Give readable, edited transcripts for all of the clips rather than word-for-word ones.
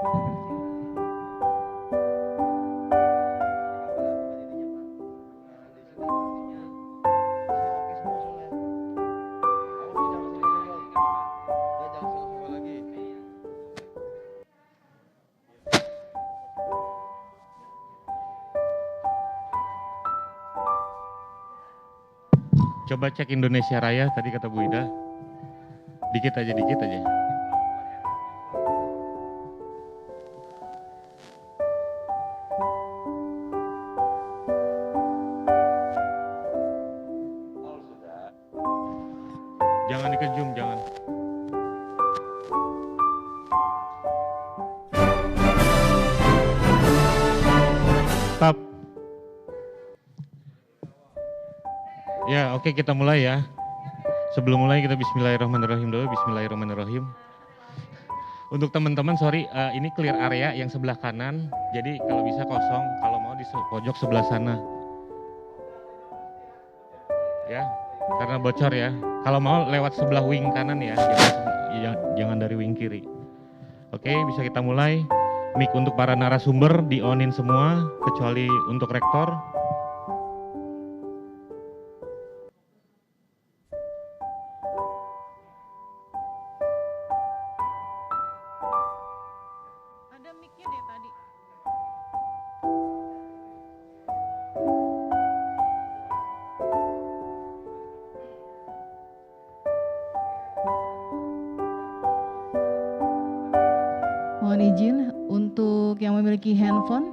Coba cek Indonesia Raya tadi kata Bu Ida. Dikit aja, dikit aja. Jangan dikejum, jangan. Stop. Ya, oke, kita mulai ya. Sebelum mulai kita bismillahirrahmanirrahim dulu. Bismillahirrahmanirrahim. Untuk teman-teman, sorry, ini clear area yang sebelah kanan. Jadi kalau bisa kosong, kalau mau di pojok sebelah sana. Ya, karena bocor ya. Kalau mau lewat sebelah wing kanan ya, jangan dari wing kiri. Oke, bisa kita mulai. Mic untuk para narasumber di-on-in semua, kecuali untuk rektor. Ada mic-nya deh tadi. Mohon izin untuk yang memiliki handphone,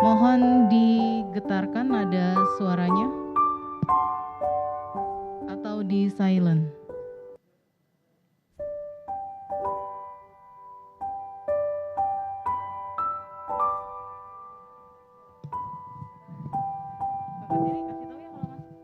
mohon digetarkan nada suaranya atau di silent. Kasih tahu ya kalau masuk.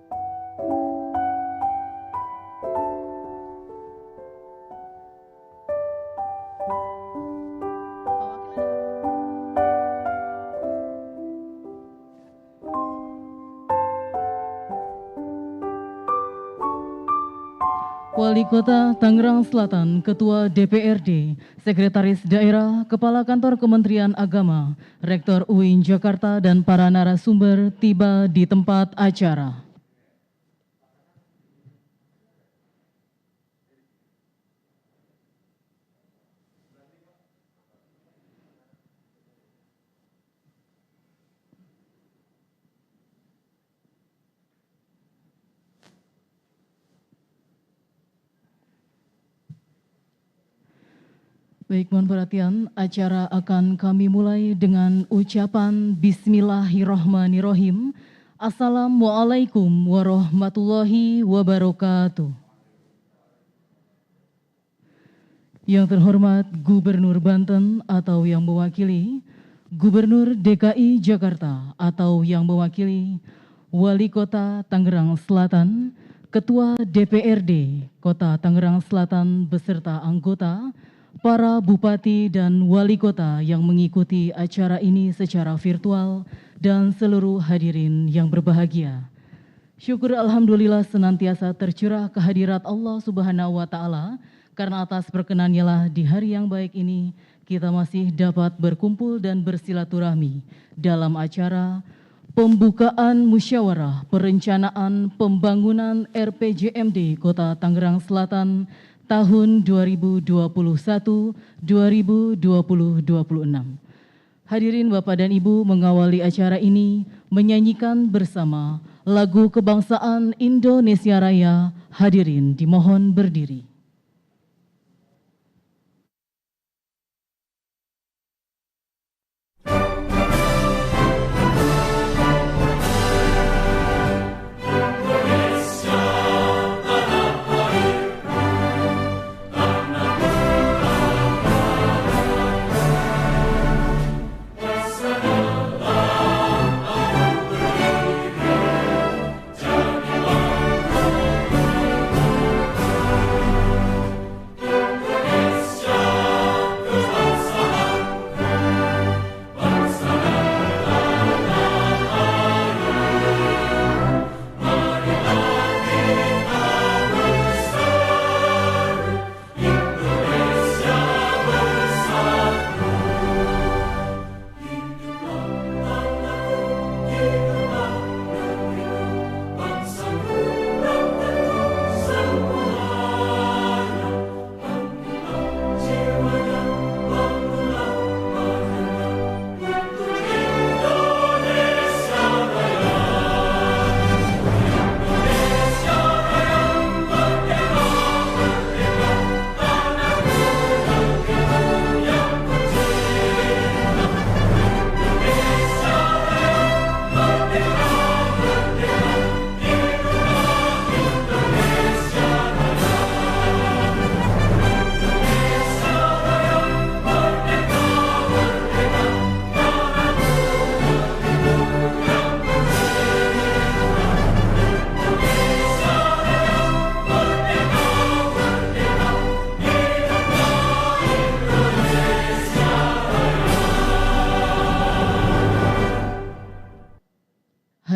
Wali Kota Tangerang Selatan, Ketua DPRD, Sekretaris Daerah, Kepala Kantor Kementerian Agama, Rektor UIN Jakarta, dan para narasumber tiba di tempat acara. Baik, mohon perhatian, acara akan kami mulai dengan ucapan Bismillahirrahmanirrahim. Assalamualaikum warahmatullahi wabarakatuh. Yang terhormat Gubernur Banten atau yang mewakili, Gubernur DKI Jakarta atau yang mewakili, Wali Kota Tangerang Selatan, Ketua DPRD Kota Tangerang Selatan beserta anggota, para bupati dan wali kota yang mengikuti acara ini secara virtual, dan seluruh hadirin yang berbahagia. Syukur alhamdulillah senantiasa tercurah kehadirat Allah Subhanahu wa Ta'ala, karena atas perkenannya lah di hari yang baik ini kita masih dapat berkumpul dan bersilaturahmi dalam acara pembukaan musyawarah perencanaan pembangunan RPJMD Kota Tangerang Selatan tahun 2021-2026. Hadirin Bapak dan Ibu, mengawali acara ini menyanyikan bersama lagu kebangsaan Indonesia Raya. Hadirin dimohon berdiri.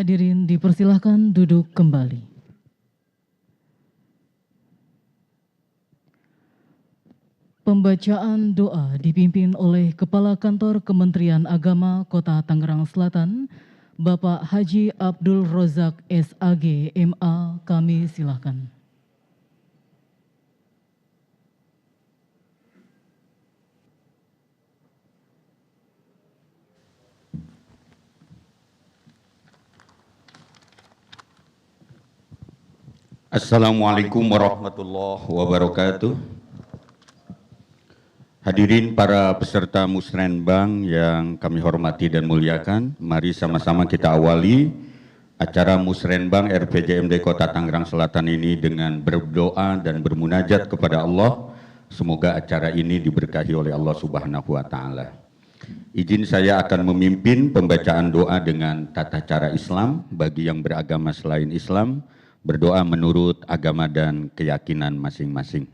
Hadirin dipersilahkan duduk kembali. Pembacaan doa dipimpin oleh Kepala Kantor Kementerian Agama Kota Tangerang Selatan, Bapak Haji Abdul Rozak SAG MA. Kami silakan. Assalamualaikum warahmatullahi wabarakatuh. Hadirin para peserta Musrenbang yang kami hormati dan muliakan, mari sama-sama kita awali acara Musrenbang RPJMD Kota Tangerang Selatan ini dengan berdoa dan bermunajat kepada Allah. Semoga acara ini diberkahi oleh Allah Subhanahu wa Ta'ala. Izin saya akan memimpin pembacaan doa dengan tata cara Islam bagi yang beragama selain Islam, berdoa menurut agama dan keyakinan masing-masing.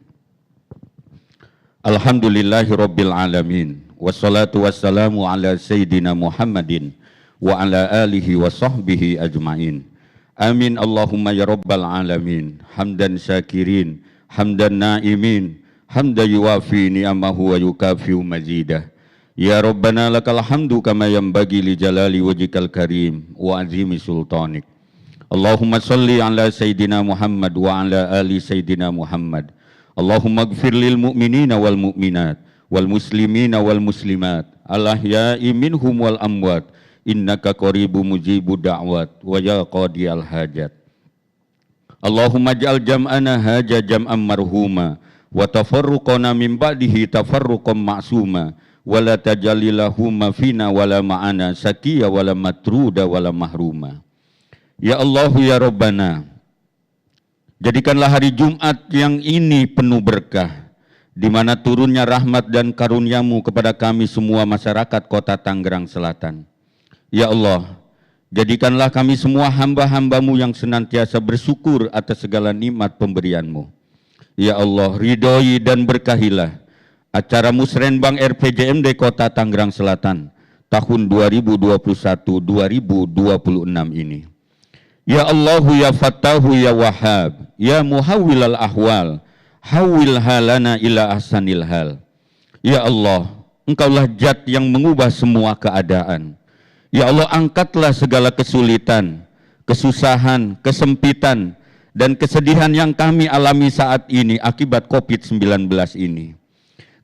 Alhamdulillahirabbil alamin wassalatu wassalamu ala sayyidina Muhammadin wa ala alihi wa sahbihi ajmain. Amin Allahumma ya rabbal alamin. Hamdan syakirin, hamdan naimin, hamdan yuwafi ni'amahu wa yukafiu mazidah. Ya Rabbana lakal hamdu kama yanbaghi li jalali wajhikal karim wa azimi sultanik. Allahumma salli ala sayyidina Muhammad wa ala ali sayyidina Muhammad. Allahumma gfir lil mu'minina wal mu'minat wal muslimina wal muslimat al-ahya'i minhum wal amwat innaka qaribu mujibu da'wat wa ya qadiyal hajat. Allahumma ja'al jam'ana haja jam'an marhuma wa tafarruqana min ba'dihi tafarruqan ma'suma wa la tajalilahuma fina wala ma'ana sakiya wala matruda wala mahruma. Ya Allahu ya Rabbana, jadikanlah hari Jumat yang ini penuh berkah, di mana turunnya rahmat dan karuniamu kepada kami semua masyarakat Kota Tangerang Selatan. Ya Allah, jadikanlah kami semua hamba-hambamu yang senantiasa bersyukur atas segala nikmat pemberianmu. Ya Allah, ridhoi dan berkahilah acara Musrenbang RPJMD Kota Tangerang Selatan tahun 2021-2026 ini. Ya Allahu ya Fattahu ya Wahhab, ya Muhawwilal ahwal, hawil halana ila ahsanil hal. Ya Allah, Engkaulah Zat yang mengubah semua keadaan. Ya Allah, angkatlah segala kesulitan, kesusahan, kesempitan, dan kesedihan yang kami alami saat ini akibat COVID-19 ini.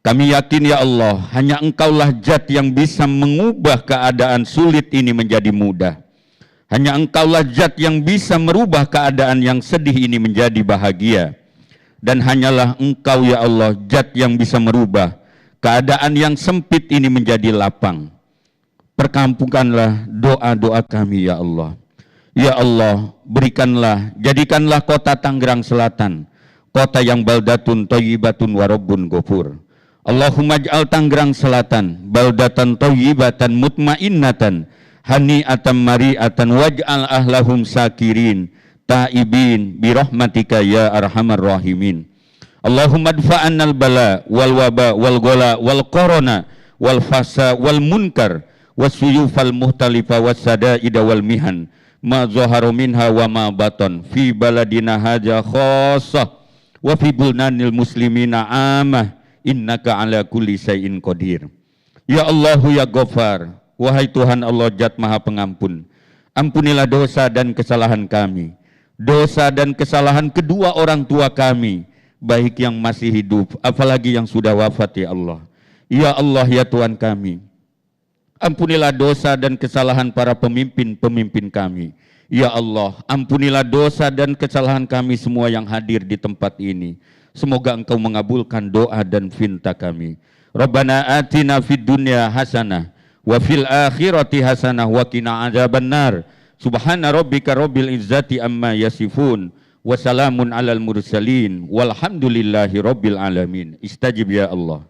Kami yakin ya Allah, hanya Engkaulah Zat yang bisa mengubah keadaan sulit ini menjadi mudah. Hanya Engkaulah Zat yang bisa merubah keadaan yang sedih ini menjadi bahagia. Dan hanyalah Engkau ya Allah Zat yang bisa merubah keadaan yang sempit ini menjadi lapang. Perkampunkanlah doa-doa kami ya Allah. Ya Allah, berikanlah, jadikanlah Kota Tangerang Selatan kota yang baldatun thayyibatun wa rabbun ghafur. Allahumma ij'al Tangerang Selatan baldatan thayyibatan mutmainnatan hani'atan mari'atan waj'al ahlahum sakirin ta'ibin birahmatika ya arhamar rahimin. Allahumma adfa'annal bala wal waba wal gola wal korona wal fasa wal munkar wassuyufal muhtalifa wassada'ida wal mihan ma zoharu minha wa ma baton fi baladina haja khossah wa fi bulnanil muslimina amah innaka ala kulli syai'in qadir. Ya Allahu ya Ghaffar, wahai Tuhan Allah Zat Maha Pengampun, ampunilah dosa dan kesalahan kami, dosa dan kesalahan kedua orang tua kami, baik yang masih hidup, apalagi yang sudah wafat ya Allah. Ya Allah ya Tuhan kami, ampunilah dosa dan kesalahan para pemimpin-pemimpin kami. Ya Allah, ampunilah dosa dan kesalahan kami semua yang hadir di tempat ini. Semoga Engkau mengabulkan doa dan pinta kami. Rabbana atina fid dunya hasanah wa fil akhirati hasanah wa qina adzabannar. Subhana rabbika rabbil izzati amma yasifun wa salamun alal mursalin walhamdulillahi rabbil alamin. Istajib ya Allah.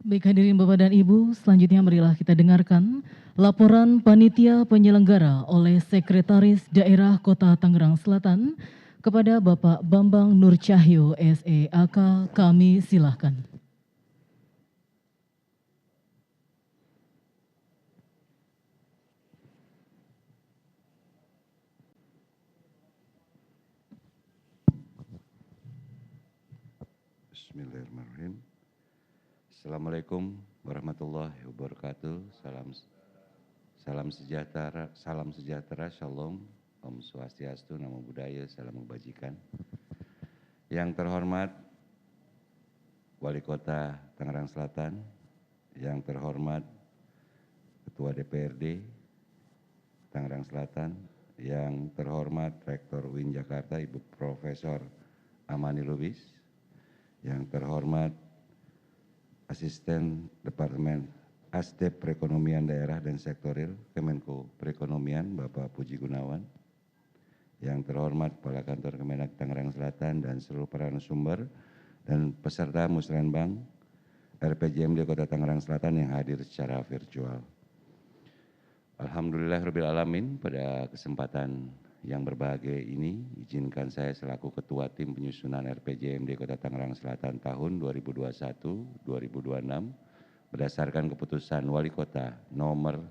Baik hadirin Bapak dan Ibu, selanjutnya marilah kita dengarkan laporan panitia penyelenggara oleh Sekretaris Daerah Kota Tangerang Selatan, Kepada Bapak Bambang Nur Cahyo, SEAK, kami silahkan. Bismillahirrahmanirrahim. Assalamualaikum warahmatullahi wabarakatuh. Salam sejahtera, shalom, Om Swastiastu, Namo Buddhaya, salam kebajikan. Yang terhormat Wali Kota Tangerang Selatan, yang terhormat Ketua DPRD Tangerang Selatan, yang terhormat Rektor UIN Jakarta Ibu Profesor Amani Lubis, yang terhormat Asisten Departemen Asdep Perekonomian Daerah dan Sektoril Kemenko Perekonomian Bapak Puji Gunawan, yang terhormat Kepala Kantor Kemenak Tangerang Selatan dan seluruh para narasumber dan peserta Musrenbang RPJMD Kota Tangerang Selatan yang hadir secara virtual. Alhamdulillahirabbil alamin, pada kesempatan yang berbahagia ini, izinkan saya selaku Ketua Tim Penyusunan RPJMD Kota Tangerang Selatan tahun 2021-2026 berdasarkan keputusan Wali Kota nomor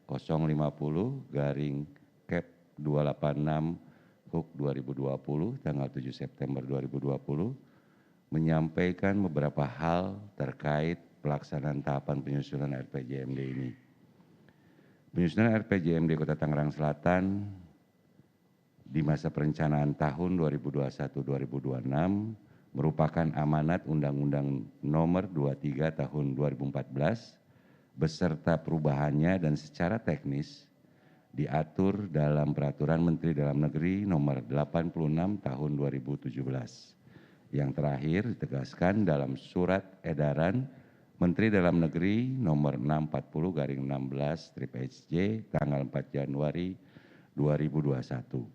050/286/2020 tanggal 7 September 2020 menyampaikan beberapa hal terkait pelaksanaan tahapan penyusunan RPJMD ini. Penyusunan RPJMD Kota Tangerang Selatan di masa perencanaan tahun 2021-2026 merupakan amanat Undang-Undang Nomor 23 Tahun 2014 beserta perubahannya dan secara teknis diatur dalam Peraturan Menteri Dalam Negeri Nomor 86 Tahun 2017. Yang terakhir ditegaskan dalam Surat Edaran Menteri Dalam Negeri Nomor 640/16/HJ tanggal 4 Januari 2021.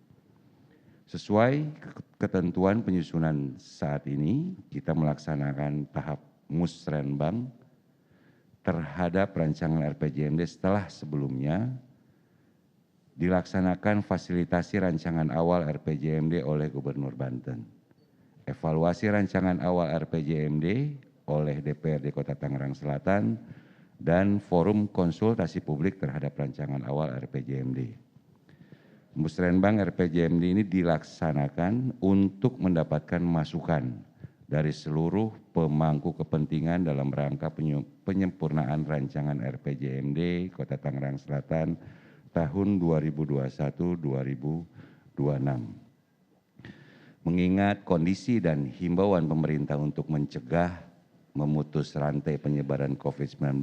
Sesuai ketentuan penyusunan saat ini, kita melaksanakan tahap musrenbang terhadap rancangan RPJMD setelah sebelumnya dilaksanakan fasilitasi rancangan awal RPJMD oleh Gubernur Banten. Evaluasi rancangan awal RPJMD oleh DPRD Kota Tangerang Selatan dan forum konsultasi publik terhadap rancangan awal RPJMD. Musrenbang RPJMD ini dilaksanakan untuk mendapatkan masukan dari seluruh pemangku kepentingan dalam rangka penyempurnaan rancangan RPJMD Kota Tangerang Selatan tahun 2021-2026. Mengingat kondisi dan himbauan pemerintah untuk mencegah memutus rantai penyebaran COVID-19,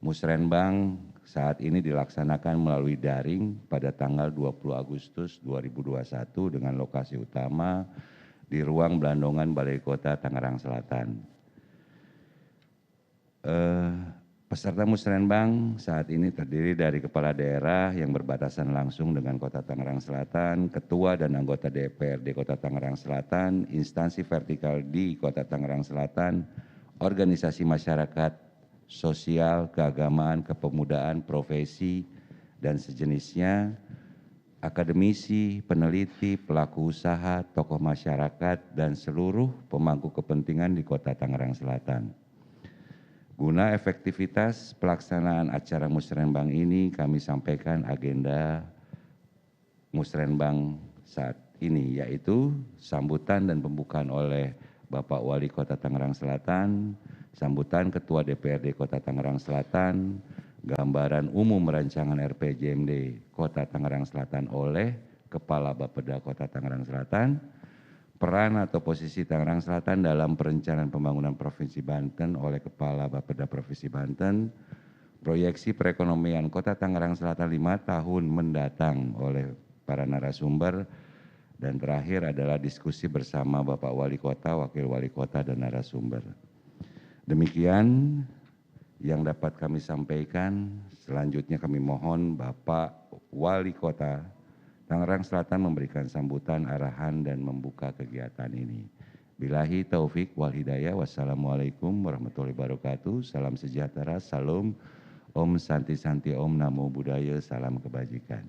Musrenbang saat ini dilaksanakan melalui daring pada tanggal 20 Agustus 2021 dengan lokasi utama di ruang Belandongan Balai Kota Tangerang Selatan. Peserta Musrenbang saat ini terdiri dari kepala daerah yang berbatasan langsung dengan Kota Tangerang Selatan, ketua dan anggota DPRD Kota Tangerang Selatan, instansi vertikal di Kota Tangerang Selatan, organisasi masyarakat, sosial, keagamaan, kepemudaan, profesi, dan sejenisnya, akademisi, peneliti, pelaku usaha, tokoh masyarakat, dan seluruh pemangku kepentingan di Kota Tangerang Selatan. Guna efektivitas pelaksanaan acara Musrenbang ini, kami sampaikan agenda Musrenbang saat ini, yaitu sambutan dan pembukaan oleh Bapak Wali Kota Tangerang Selatan, sambutan Ketua DPRD Kota Tangerang Selatan, gambaran umum rancangan RPJMD Kota Tangerang Selatan oleh Kepala Bapeda Kota Tangerang Selatan, peran atau posisi Tangerang Selatan dalam perencanaan pembangunan Provinsi Banten oleh Kepala Bapeda Provinsi Banten, proyeksi perekonomian Kota Tangerang Selatan 5 tahun mendatang oleh para narasumber, dan terakhir adalah diskusi bersama Bapak Wali Kota, Wakil Wali Kota, dan narasumber. Demikian yang dapat kami sampaikan. Selanjutnya kami mohon Bapak Wali Kota Tangerang Selatan memberikan sambutan, arahan, dan membuka kegiatan ini. Billahi taufik wal hidayah. Wassalamualaikum warahmatullahi wabarakatuh. Salam sejahtera, salam, Om Santi Santi Om, Namo Buddhaya, salam kebajikan.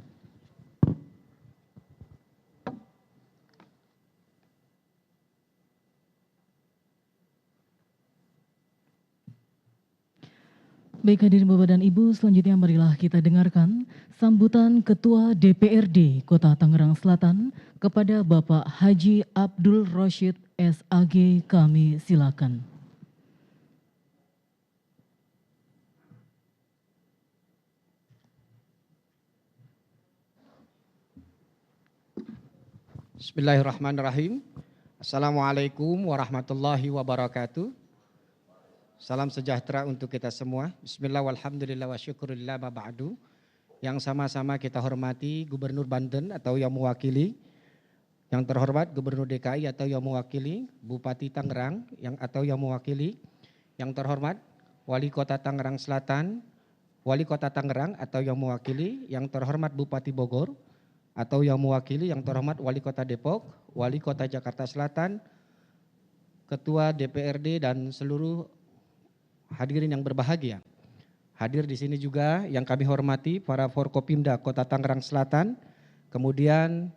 Baik hadirin Bapak dan Ibu, selanjutnya marilah kita dengarkan sambutan Ketua DPRD Kota Tangerang Selatan kepada Bapak Haji Abdul Rosyid SAG. Kami silakan. Bismillahirrahmanirrahim. Assalamualaikum warahmatullahi wabarakatuh. Salam sejahtera untuk kita semua. Bismillah walhamdulillah wa syukurillah ma ba'du. Yang sama-sama kita hormati Gubernur Banten atau yang mewakili, yang terhormat Gubernur DKI atau yang mewakili, Bupati Tangerang atau yang mewakili, yang terhormat Wali Kota Tangerang Selatan, Wali Kota Tangerang atau yang mewakili, yang terhormat Bupati Bogor atau yang mewakili, yang terhormat Wali Kota Depok, Wali Kota Jakarta Selatan, Ketua DPRD dan seluruh hadirin yang berbahagia. Hadir di sini juga yang kami hormati para Forkopimda Kota Tangerang Selatan, kemudian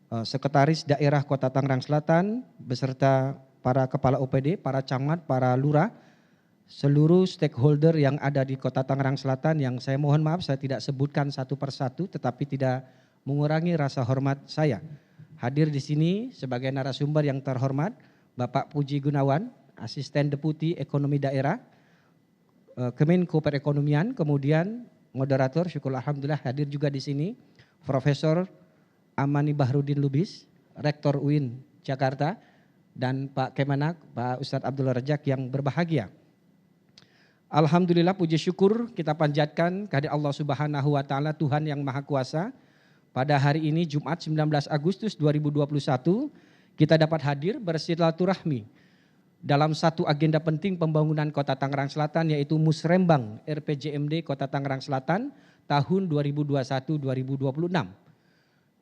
Sekretaris Daerah Kota Tangerang Selatan beserta para Kepala OPD, para camat, para lurah, seluruh stakeholder yang ada di Kota Tangerang Selatan yang saya mohon maaf saya tidak sebutkan satu persatu tetapi tidak mengurangi rasa hormat saya. Hadir di sini sebagai narasumber yang terhormat Bapak Puji Gunawan, Asisten Deputi Ekonomi Daerah, Kemenko Perekonomian, kemudian moderator, syukur alhamdulillah hadir juga di sini Profesor Amani Bahrudin Lubis, Rektor UIN Jakarta, dan Pak Kemenak, Pak Ustadz Abdul Rajak yang berbahagia. Alhamdulillah puji syukur kita panjatkan kehadirat Allah Subhanahu wa taala Tuhan yang Maha Kuasa. Pada hari ini Jumat 19 Agustus 2021 kita dapat hadir bersilaturahmi dalam satu agenda penting pembangunan Kota Tangerang Selatan yaitu Musrembang RPJMD Kota Tangerang Selatan tahun 2021-2026.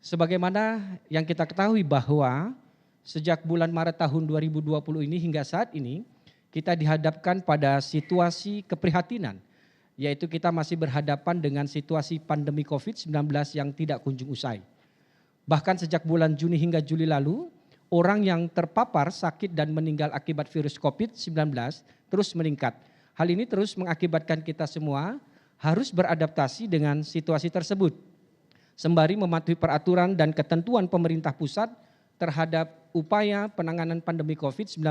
Sebagaimana yang kita ketahui bahwa sejak bulan Maret tahun 2020 ini hingga saat ini kita dihadapkan pada situasi keprihatinan, yaitu kita masih berhadapan dengan situasi pandemi COVID-19 yang tidak kunjung usai. Bahkan sejak bulan Juni hingga Juli lalu, orang yang terpapar sakit dan meninggal akibat virus COVID-19 terus meningkat. Hal ini terus mengakibatkan kita semua harus beradaptasi dengan situasi tersebut, sembari mematuhi peraturan dan ketentuan pemerintah pusat terhadap upaya penanganan pandemi COVID-19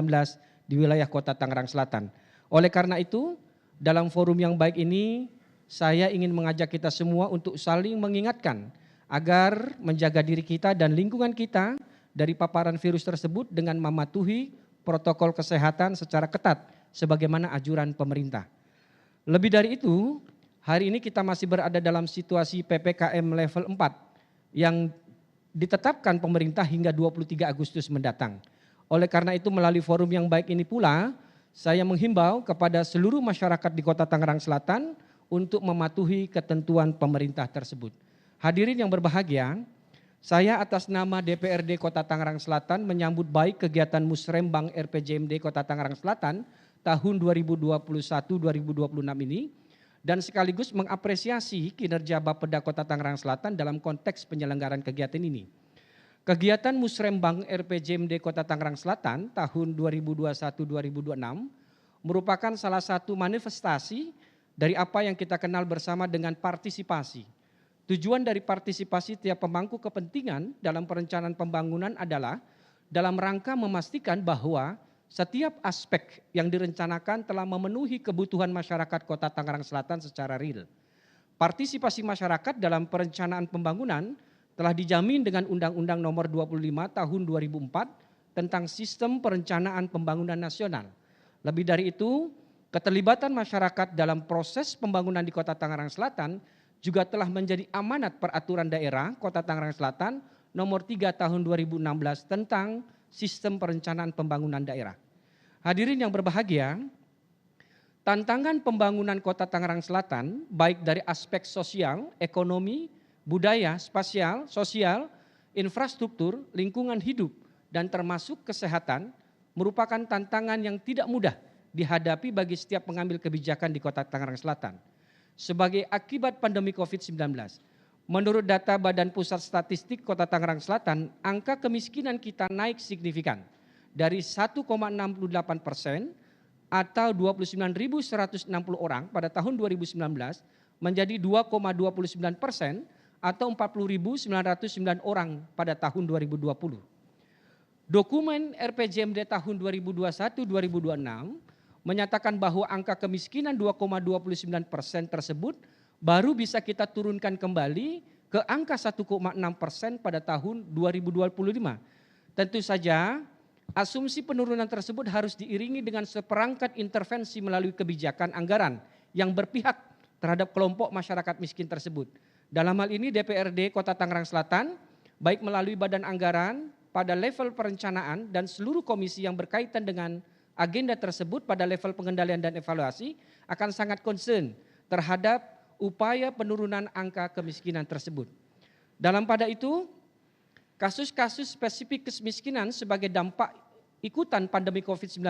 di wilayah Kota Tangerang Selatan. Oleh karena itu, dalam forum yang baik ini, saya ingin mengajak kita semua untuk saling mengingatkan agar menjaga diri kita dan lingkungan kita dari paparan virus tersebut dengan mematuhi protokol kesehatan secara ketat sebagaimana anjuran pemerintah. Lebih dari itu, hari ini kita masih berada dalam situasi PPKM level 4 yang ditetapkan pemerintah hingga 23 Agustus mendatang. Oleh karena itu melalui forum yang baik ini pula, saya menghimbau kepada seluruh masyarakat di Kota Tangerang Selatan untuk mematuhi ketentuan pemerintah tersebut. Hadirin yang berbahagia, saya atas nama DPRD Kota Tangerang Selatan menyambut baik kegiatan Musrembang RPJMD Kota Tangerang Selatan tahun 2021-2026 ini dan sekaligus mengapresiasi kinerja Bapeda Kota Tangerang Selatan dalam konteks penyelenggaraan kegiatan ini. Kegiatan Musrembang RPJMD Kota Tangerang Selatan tahun 2021-2026 merupakan salah satu manifestasi dari apa yang kita kenal bersama dengan partisipasi. Tujuan dari partisipasi tiap pemangku kepentingan dalam perencanaan pembangunan adalah dalam rangka memastikan bahwa setiap aspek yang direncanakan telah memenuhi kebutuhan masyarakat Kota Tangerang Selatan secara real. Partisipasi masyarakat dalam perencanaan pembangunan telah dijamin dengan Undang-Undang Nomor 25 Tahun 2004 tentang Sistem Perencanaan Pembangunan Nasional. Lebih dari itu, keterlibatan masyarakat dalam proses pembangunan di Kota Tangerang Selatan juga telah menjadi amanat peraturan daerah Kota Tangerang Selatan nomor 3 tahun 2016 tentang sistem perencanaan pembangunan daerah. Hadirin yang berbahagia, tantangan pembangunan Kota Tangerang Selatan baik dari aspek sosial, ekonomi, budaya, spasial, sosial, infrastruktur, lingkungan hidup, dan termasuk kesehatan merupakan tantangan yang tidak mudah dihadapi bagi setiap pengambil kebijakan di Kota Tangerang Selatan. Sebagai akibat pandemi COVID-19, menurut data Badan Pusat Statistik Kota Tangerang Selatan, angka kemiskinan kita naik signifikan dari 1,68% atau 29.160 orang pada tahun 2019 menjadi 2,29% atau 40.909 orang pada tahun 2020. Dokumen RPJMD tahun 2021-2026 menyatakan bahwa angka kemiskinan 2,29% tersebut baru bisa kita turunkan kembali ke angka 1,6% pada tahun 2025. Tentu saja asumsi penurunan tersebut harus diiringi dengan seperangkat intervensi melalui kebijakan anggaran yang berpihak terhadap kelompok masyarakat miskin tersebut. Dalam hal ini DPRD Kota Tangerang Selatan baik melalui badan anggaran pada level perencanaan dan seluruh komisi yang berkaitan dengan agenda tersebut pada level pengendalian dan evaluasi akan sangat concern terhadap upaya penurunan angka kemiskinan tersebut. Dalam pada itu, kasus-kasus spesifik kemiskinan sebagai dampak ikutan pandemi COVID-19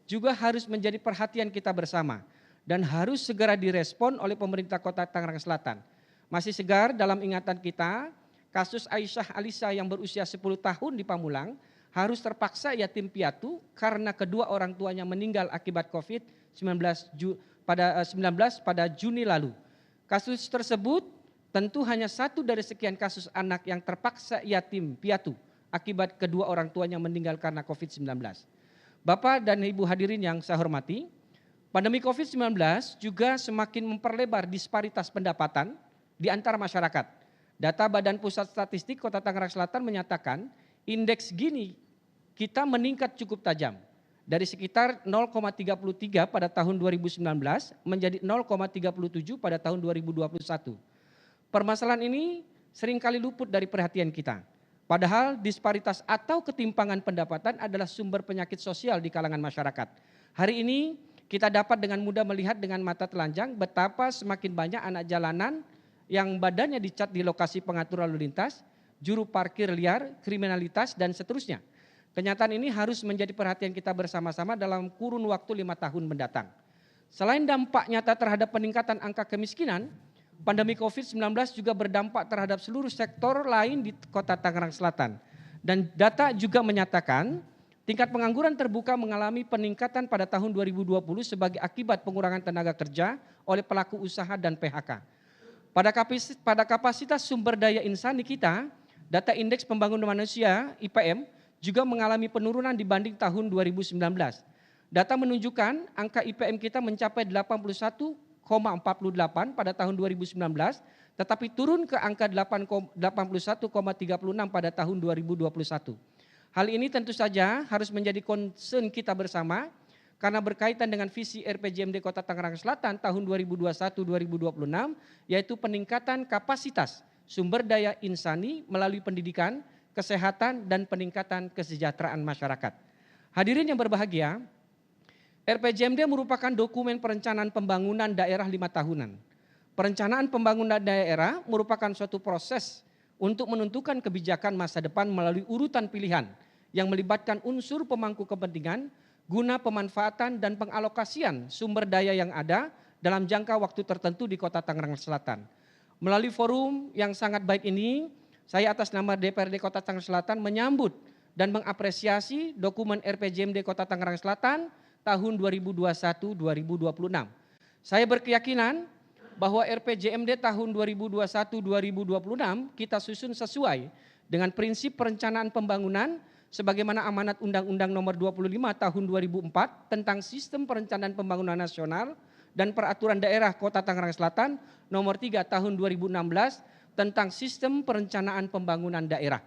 juga harus menjadi perhatian kita bersama dan harus segera direspon oleh pemerintah Kota Tangerang Selatan. Masih segar dalam ingatan kita, kasus Aisyah Alisa yang berusia 10 tahun di Pamulang harus terpaksa yatim piatu karena kedua orang tuanya meninggal akibat COVID-19 pada Juni lalu. Kasus tersebut tentu hanya satu dari sekian kasus anak yang terpaksa yatim piatu akibat kedua orang tuanya meninggal karena COVID-19. Bapak dan Ibu hadirin yang saya hormati, pandemi COVID-19 juga semakin memperlebar disparitas pendapatan di antara masyarakat. Data Badan Pusat Statistik Kota Tangerang Selatan menyatakan indeks Gini kita meningkat cukup tajam dari sekitar 0,33 pada tahun 2019 menjadi 0,37 pada tahun 2021. Permasalahan ini seringkali luput dari perhatian kita. Padahal disparitas atau ketimpangan pendapatan adalah sumber penyakit sosial di kalangan masyarakat. Hari ini kita dapat dengan mudah melihat dengan mata telanjang betapa semakin banyak anak jalanan yang badannya dicat di lokasi pengatur lalu lintas, juru parkir liar, kriminalitas, dan seterusnya. Kenyataan ini harus menjadi perhatian kita bersama-sama dalam kurun waktu 5 tahun mendatang. Selain dampak nyata terhadap peningkatan angka kemiskinan, pandemi COVID-19 juga berdampak terhadap seluruh sektor lain di Kota Tangerang Selatan. Dan data juga menyatakan tingkat pengangguran terbuka mengalami peningkatan pada tahun 2020 sebagai akibat pengurangan tenaga kerja oleh pelaku usaha dan PHK. Pada kapasitas sumber daya insani kita, data Indeks Pembangunan Manusia (IPM) juga mengalami penurunan dibanding tahun 2019. Data menunjukkan angka IPM kita mencapai 81,48 pada tahun 2019, tetapi turun ke angka 81,36 pada tahun 2021. Hal ini tentu saja harus menjadi concern kita bersama karena berkaitan dengan visi RPJMD Kota Tangerang Selatan tahun 2021-2026, yaitu peningkatan kapasitas sumber daya insani melalui pendidikan, kesehatan, dan peningkatan kesejahteraan masyarakat. Hadirin yang berbahagia, RPJMD merupakan dokumen perencanaan pembangunan daerah 5 tahunan. Perencanaan pembangunan daerah merupakan suatu proses untuk menentukan kebijakan masa depan melalui urutan pilihan yang melibatkan unsur pemangku kepentingan guna pemanfaatan dan pengalokasian sumber daya yang ada dalam jangka waktu tertentu di Kota Tangerang Selatan. Melalui forum yang sangat baik ini, saya atas nama DPRD Kota Tangerang Selatan menyambut dan mengapresiasi dokumen RPJMD Kota Tangerang Selatan tahun 2021-2026. Saya berkeyakinan bahwa RPJMD tahun 2021-2026 kita susun sesuai dengan prinsip perencanaan pembangunan sebagaimana amanat Undang-Undang Nomor 25 Tahun 2004 tentang Sistem Perencanaan Pembangunan Nasional dan Peraturan Daerah Kota Tangerang Selatan Nomor 3 Tahun 2016 tentang Sistem Perencanaan Pembangunan Daerah.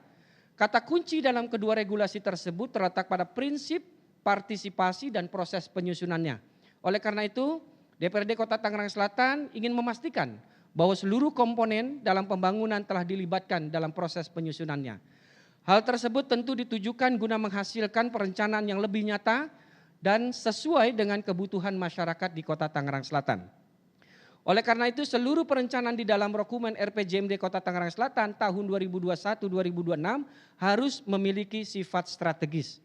Kata kunci dalam kedua regulasi tersebut terletak pada prinsip partisipasi dan proses penyusunannya. Oleh karena itu, DPRD Kota Tangerang Selatan ingin memastikan bahwa seluruh komponen dalam pembangunan telah dilibatkan dalam proses penyusunannya. Hal tersebut tentu ditujukan guna menghasilkan perencanaan yang lebih nyata dan sesuai dengan kebutuhan masyarakat di Kota Tangerang Selatan. Oleh karena itu seluruh perencanaan di dalam dokumen RPJMD Kota Tangerang Selatan tahun 2021-2026 harus memiliki sifat strategis.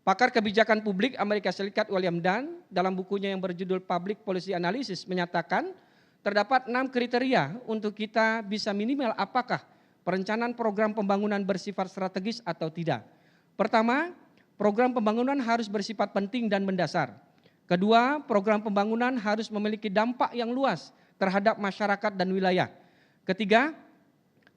Pakar kebijakan publik Amerika Serikat William Dunn dalam bukunya yang berjudul Public Policy Analysis menyatakan terdapat 6 kriteria untuk kita bisa minimal apakah perencanaan program pembangunan bersifat strategis atau tidak. Pertama, program pembangunan harus bersifat penting dan mendasar. Kedua, program pembangunan harus memiliki dampak yang luas terhadap masyarakat dan wilayah. Ketiga,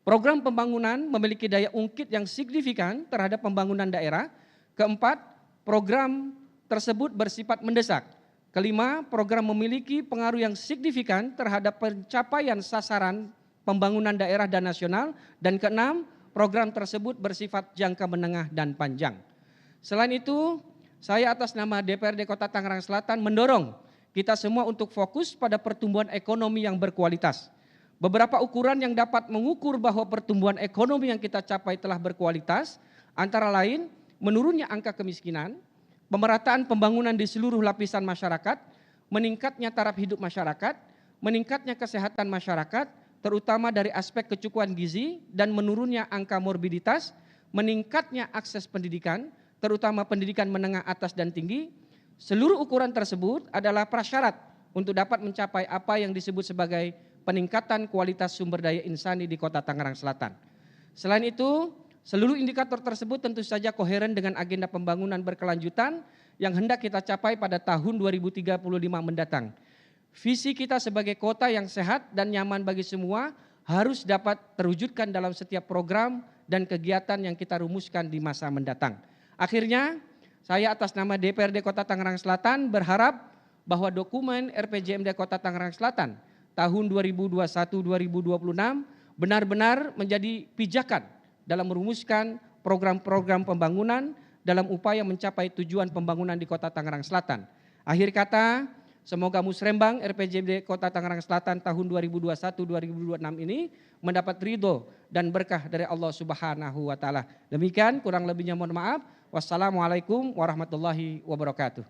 program pembangunan memiliki daya ungkit yang signifikan terhadap pembangunan daerah. Keempat, program tersebut bersifat mendesak. Kelima, program memiliki pengaruh yang signifikan terhadap pencapaian sasaran pembangunan daerah dan nasional. Dan keenam, program tersebut bersifat jangka menengah dan panjang. Selain itu, saya atas nama DPRD Kota Tangerang Selatan mendorong kita semua untuk fokus pada pertumbuhan ekonomi yang berkualitas. Beberapa ukuran yang dapat mengukur bahwa pertumbuhan ekonomi yang kita capai telah berkualitas, antara lain menurunnya angka kemiskinan, pemerataan pembangunan di seluruh lapisan masyarakat, meningkatnya taraf hidup masyarakat, meningkatnya kesehatan masyarakat, terutama dari aspek kecukupan gizi dan menurunnya angka morbiditas, meningkatnya akses pendidikan, terutama pendidikan menengah atas dan tinggi. Seluruh ukuran tersebut adalah prasyarat untuk dapat mencapai apa yang disebut sebagai peningkatan kualitas sumber daya insani di Kota Tangerang Selatan. Selain itu, seluruh indikator tersebut tentu saja koheren dengan agenda pembangunan berkelanjutan yang hendak kita capai pada tahun 2035 mendatang. Visi kita sebagai kota yang sehat dan nyaman bagi semua harus dapat terwujudkan dalam setiap program dan kegiatan yang kita rumuskan di masa mendatang. Akhirnya, saya atas nama DPRD Kota Tangerang Selatan berharap bahwa dokumen RPJMD Kota Tangerang Selatan tahun 2021-2026 benar-benar menjadi pijakan dalam merumuskan program-program pembangunan dalam upaya mencapai tujuan pembangunan di Kota Tangerang Selatan. Akhir kata, semoga Musrembang RPJMD Kota Tangerang Selatan tahun 2021-2026 ini mendapat ridho dan berkah dari Allah Subhanahu wa Ta'ala. Demikian, kurang lebihnya mohon maaf. Wassalamualaikum warahmatullahi wabarakatuh.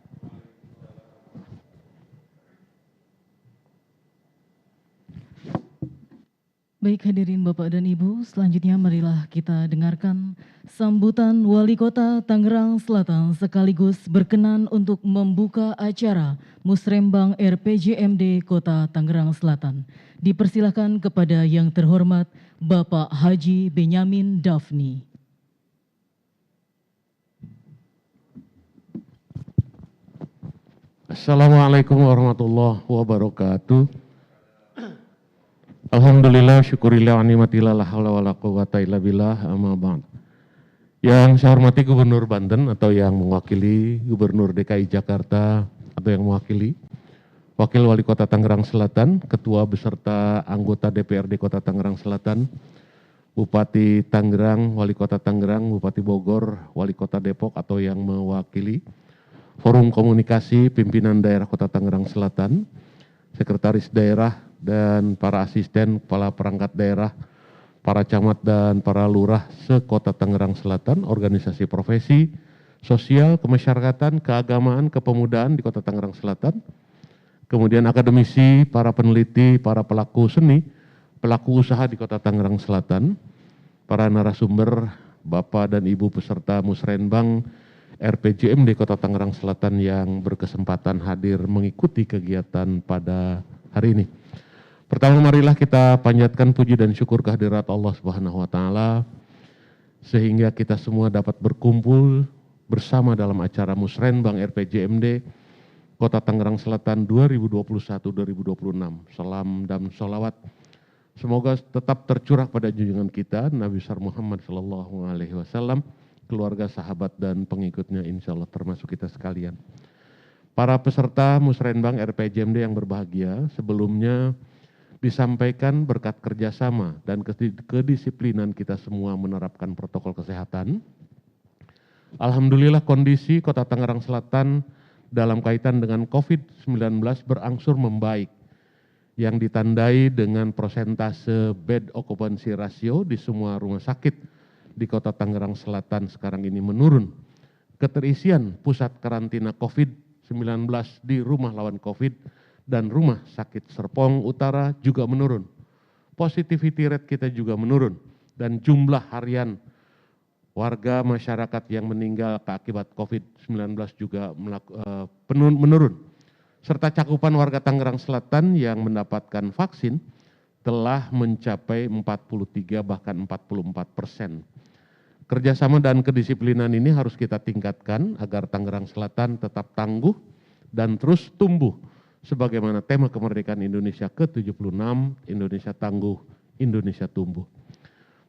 Baik hadirin Bapak dan Ibu, selanjutnya marilah kita dengarkan sambutan Wali Kota Tangerang Selatan sekaligus berkenan untuk membuka acara Musrembang RPJMD Kota Tangerang Selatan. Dipersilakan kepada yang terhormat Bapak Haji Benyamin Dafni. Assalamualaikum warahmatullahi wabarakatuh. Alhamdulillah, syukurillah, wa ni'matillah, la haula wa la quwwata illa billah, amma ba'd. Yang saya hormati Gubernur Banten atau yang mewakili Gubernur DKI Jakarta atau yang mewakili Wakil Wali Kota Tangerang Selatan, Ketua beserta anggota DPRD Kota Tangerang Selatan, Bupati Tangerang, Wali Kota Tangerang, Bupati Bogor, Wali Kota Depok atau yang mewakili Forum Komunikasi Pimpinan Daerah Kota Tangerang Selatan, Sekretaris Daerah dan para asisten kepala perangkat daerah, para camat dan para lurah se-Kota Tangerang Selatan, organisasi profesi, sosial, kemasyarakatan, keagamaan, kepemudaan di Kota Tangerang Selatan, kemudian akademisi, para peneliti, para pelaku seni, pelaku usaha di Kota Tangerang Selatan, para narasumber, Bapak dan Ibu peserta Musrenbang RPJMD Kota Tangerang Selatan yang berkesempatan hadir mengikuti kegiatan pada hari ini. Pertama, marilah kita panjatkan puji dan syukur kehadirat Allah Subhanahu wa Ta'ala sehingga kita semua dapat berkumpul bersama dalam acara Musrenbang RPJMD Kota Tangerang Selatan 2021-2026. Salam dan sholawat semoga tetap tercurah pada junjungan kita Nabi besar Muhammad SAW, keluarga, sahabat dan pengikutnya insya Allah termasuk kita sekalian. Para peserta Musrenbang RPJMD yang berbahagia, sebelumnya disampaikan berkat kerjasama dan kedisiplinan kita semua menerapkan protokol kesehatan. Alhamdulillah kondisi Kota Tangerang Selatan dalam kaitan dengan COVID-19 berangsur membaik, yang ditandai dengan persentase bed occupancy ratio di semua rumah sakit di Kota Tangerang Selatan sekarang ini menurun. Keterisian pusat karantina COVID-19 di rumah lawan COVID dan rumah sakit Serpong Utara juga menurun. Positivity rate kita juga menurun dan jumlah harian warga masyarakat yang meninggal akibat COVID-19 juga menurun. Serta cakupan warga Tangerang Selatan yang mendapatkan vaksin telah mencapai 43 bahkan 44%. Kerjasama dan kedisiplinan ini harus kita tingkatkan agar Tangerang Selatan tetap tangguh dan terus tumbuh sebagaimana tema kemerdekaan Indonesia ke-76, Indonesia tangguh, Indonesia tumbuh.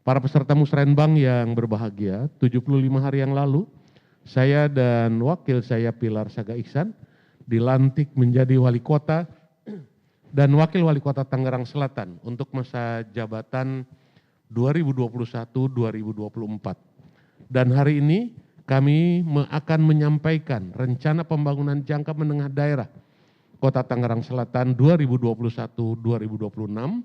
Para peserta musrenbang yang berbahagia, 75 hari yang lalu, saya dan wakil saya Pilar Saga Ihsan dilantik menjadi wali kota dan wakil wali kota Tangerang Selatan untuk masa jabatan 2021-2024. Dan hari ini kami akan menyampaikan rencana pembangunan jangka menengah daerah Kota Tangerang Selatan 2021-2026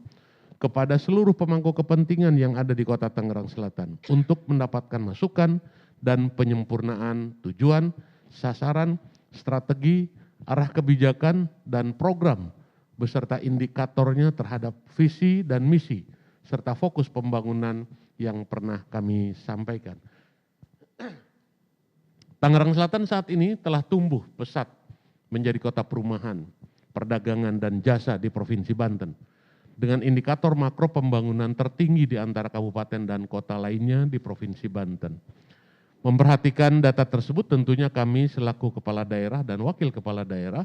kepada seluruh pemangku kepentingan yang ada di Kota Tangerang Selatan untuk mendapatkan masukan dan penyempurnaan tujuan, sasaran, strategi, arah kebijakan, dan program beserta indikatornya terhadap visi dan misi serta fokus pembangunan yang pernah kami sampaikan. Tangerang Selatan saat ini telah tumbuh pesat menjadi kota perumahan, perdagangan, dan jasa di Provinsi Banten dengan indikator makro pembangunan tertinggi di antara kabupaten dan kota lainnya di Provinsi Banten. Memperhatikan data tersebut tentunya kami selaku kepala daerah dan wakil kepala daerah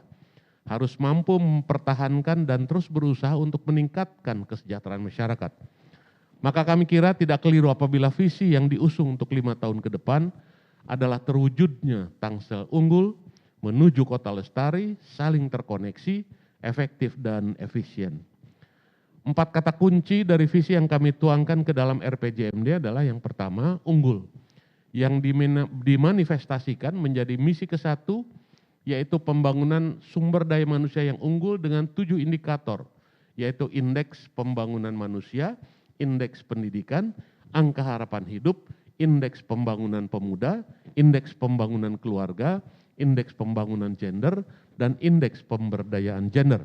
harus mampu mempertahankan dan terus berusaha untuk meningkatkan kesejahteraan masyarakat. Maka kami kira tidak keliru apabila visi yang diusung untuk 5 tahun ke depan adalah terwujudnya Tangsel unggul menuju kota lestari, saling terkoneksi, efektif dan efisien. 4 kata kunci dari visi yang kami tuangkan ke dalam RPJMD adalah yang pertama, unggul. Yang dimanifestasikan menjadi misi ke-1, yaitu pembangunan sumber daya manusia yang unggul dengan 7 indikator, yaitu indeks pembangunan manusia, indeks pendidikan, angka harapan hidup, indeks pembangunan pemuda, indeks pembangunan keluarga, indeks pembangunan gender, dan indeks pemberdayaan gender.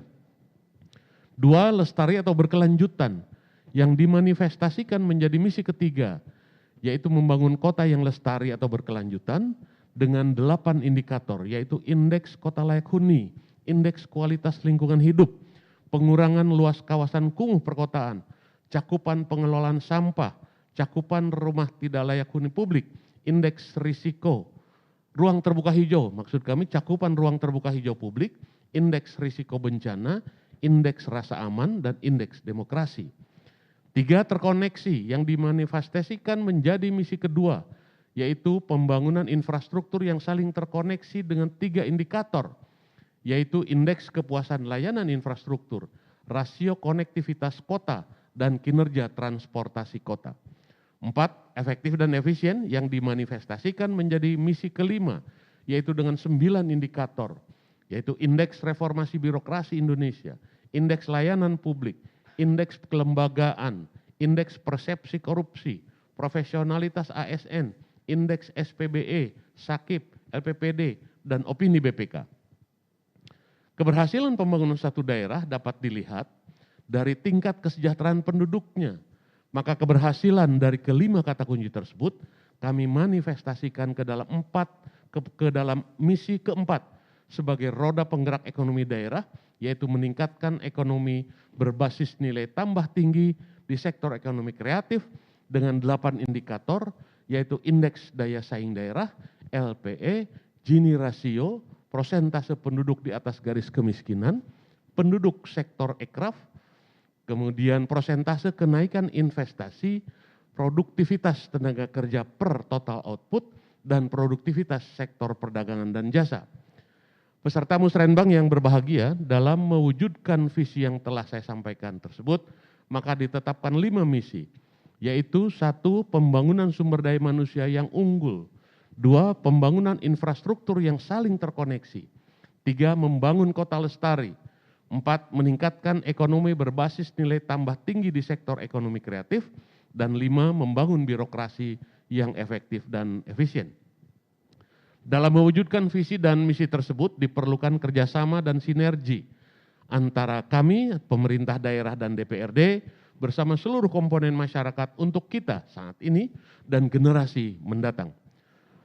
2, lestari atau berkelanjutan yang dimanifestasikan menjadi misi ketiga, yaitu membangun kota yang lestari atau berkelanjutan dengan 8 indikator, yaitu indeks kota layak huni, indeks kualitas lingkungan hidup, pengurangan luas kawasan kumuh perkotaan, cakupan pengelolaan sampah, cakupan rumah tidak layak huni publik, indeks risiko, ruang terbuka hijau, maksud kami cakupan ruang terbuka hijau publik, indeks risiko bencana, indeks rasa aman, dan indeks demokrasi. 3, terkoneksi yang dimanifestasikan menjadi misi kedua, yaitu pembangunan infrastruktur yang saling terkoneksi dengan 3 indikator, yaitu indeks kepuasan layanan infrastruktur, rasio konektivitas kota, dan kinerja transportasi kota. 4, efektif dan efisien yang dimanifestasikan menjadi misi kelima, yaitu dengan 9 indikator, yaitu indeks reformasi birokrasi Indonesia, indeks layanan publik, indeks kelembagaan, indeks persepsi korupsi, profesionalitas ASN, indeks SPBE, SAKIP, LPPD, dan opini BPK. Keberhasilan pembangunan satu daerah dapat dilihat dari tingkat kesejahteraan penduduknya. Maka keberhasilan dari kelima kata kunci tersebut kami manifestasikan ke dalam dalam misi keempat sebagai roda penggerak ekonomi daerah, yaitu meningkatkan ekonomi berbasis nilai tambah tinggi di sektor ekonomi kreatif dengan 8 indikator, yaitu indeks daya saing daerah, LPE, Gini rasio, prosentase penduduk di atas garis kemiskinan, penduduk sektor ekraf, kemudian prosentase kenaikan investasi, produktivitas tenaga kerja per total output, dan produktivitas sektor perdagangan dan jasa. Peserta musrenbang yang berbahagia, dalam mewujudkan visi yang telah saya sampaikan tersebut, maka ditetapkan 5 misi, yaitu 1, pembangunan sumber daya manusia yang unggul, 2, pembangunan infrastruktur yang saling terkoneksi, 3, membangun kota lestari, 4, meningkatkan ekonomi berbasis nilai tambah tinggi di sektor ekonomi kreatif, dan 5, membangun birokrasi yang efektif dan efisien. Dalam mewujudkan visi dan misi tersebut diperlukan kerjasama dan sinergi antara kami, pemerintah daerah dan DPRD, bersama seluruh komponen masyarakat untuk kita saat ini dan generasi mendatang.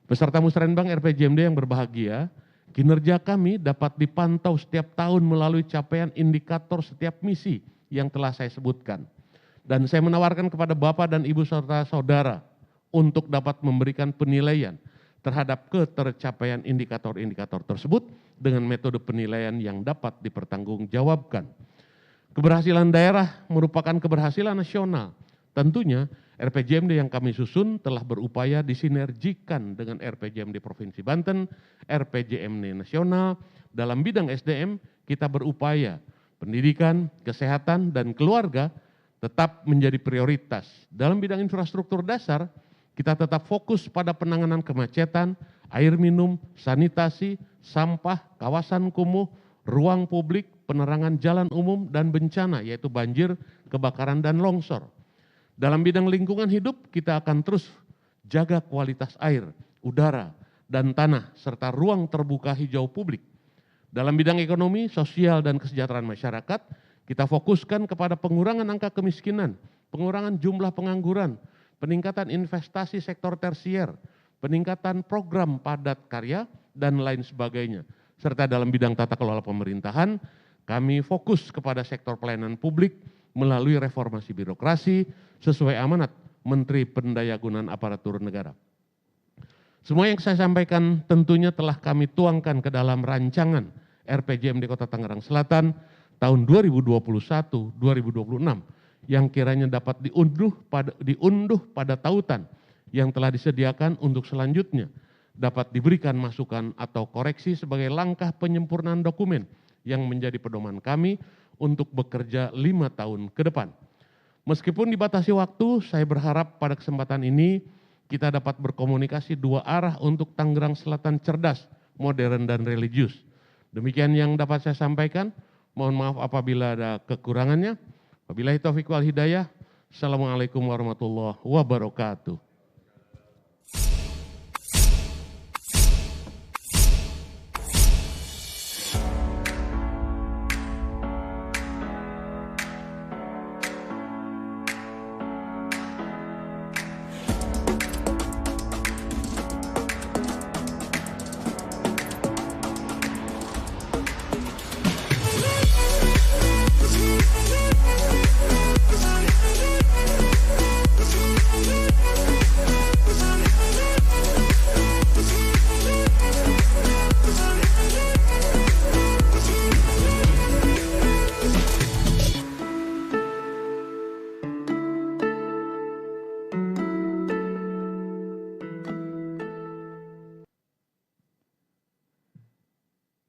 Peserta musrenbang RPJMD yang berbahagia, kinerja kami dapat dipantau setiap tahun melalui capaian indikator setiap misi yang telah saya sebutkan. Dan saya menawarkan kepada Bapak dan Ibu serta saudara untuk dapat memberikan penilaian terhadap ketercapaian indikator-indikator tersebut dengan metode penilaian yang dapat dipertanggungjawabkan. Keberhasilan daerah merupakan keberhasilan nasional. Tentunya RPJMD yang kami susun telah berupaya disinergikan dengan RPJMD Provinsi Banten, RPJMD nasional. Dalam bidang SDM kita berupaya pendidikan, kesehatan, dan keluarga tetap menjadi prioritas. Dalam bidang infrastruktur dasar, kita tetap fokus pada penanganan kemacetan, air minum, sanitasi, sampah, kawasan kumuh, ruang publik, penerangan jalan umum, dan bencana, yaitu banjir, kebakaran, dan longsor. Dalam bidang lingkungan hidup, kita akan terus jaga kualitas air, udara, dan tanah, serta ruang terbuka hijau publik. Dalam bidang ekonomi, sosial, dan kesejahteraan masyarakat, kita fokuskan kepada pengurangan angka kemiskinan, pengurangan jumlah pengangguran, peningkatan investasi sektor tersier, peningkatan program padat karya, dan lain sebagainya. Serta dalam bidang tata kelola pemerintahan, kami fokus kepada sektor pelayanan publik melalui reformasi birokrasi sesuai amanat Menteri Pendayagunaan Aparatur Negara. Semua yang saya sampaikan tentunya telah kami tuangkan ke dalam rancangan RPJMD Kota Tangerang Selatan tahun 2021-2026 yang kiranya dapat diunduh pada tautan yang telah disediakan untuk selanjutnya dapat diberikan masukan atau koreksi sebagai langkah penyempurnaan dokumen yang menjadi pedoman kami untuk bekerja 5 tahun ke depan. Meskipun dibatasi waktu, saya berharap pada kesempatan ini kita dapat berkomunikasi dua arah untuk Tangerang Selatan cerdas, modern, dan religius. Demikian yang dapat saya sampaikan. Mohon maaf apabila ada kekurangannya. Wabillahi taufiq wal hidayah. Assalamualaikum warahmatullahi wabarakatuh.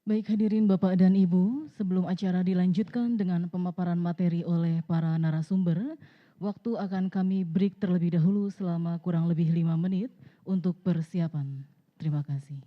Baik hadirin Bapak dan Ibu, sebelum acara dilanjutkan dengan pemaparan materi oleh para narasumber, waktu akan kami break terlebih dahulu selama kurang lebih 5 menit untuk persiapan. Terima kasih.